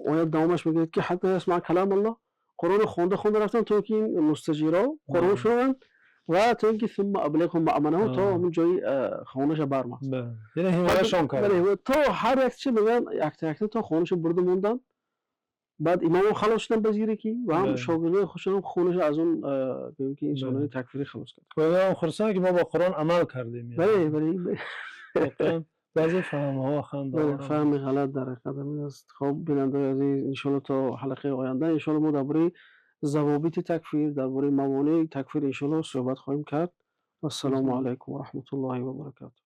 A: آیات دومش میگه که حتی اسمع کلام الله قرآن خونده رفتن تا که این مستجیرا قرآن شدن و تا اینکه ثم ابلغهم مأمنه تا همون جای خونش برماست.
C: یعنی حمایتشان کردن.
A: تا هر یک چی میگن یک تا خونش برده موندن. بعد امام خلاص شدن به زیرکی و هم شاگردای خودشون خونش از اون ببین که انسانای تکفیری خلاص کرد.
C: و خرسان که ما با قرآن عمل کردیم.
A: بله.
C: بعضی فهم‌ها خندان
A: فهم غلط در قدم است. خب بیننده عزیز ان شاء الله تا حلقه آینده ان شاء الله ما درباره ضوابط تکفیر درباره موانع تکفیر ان شاء الله صحبت خواهیم کرد. السلام علیکم و رحمت الله و برکاته.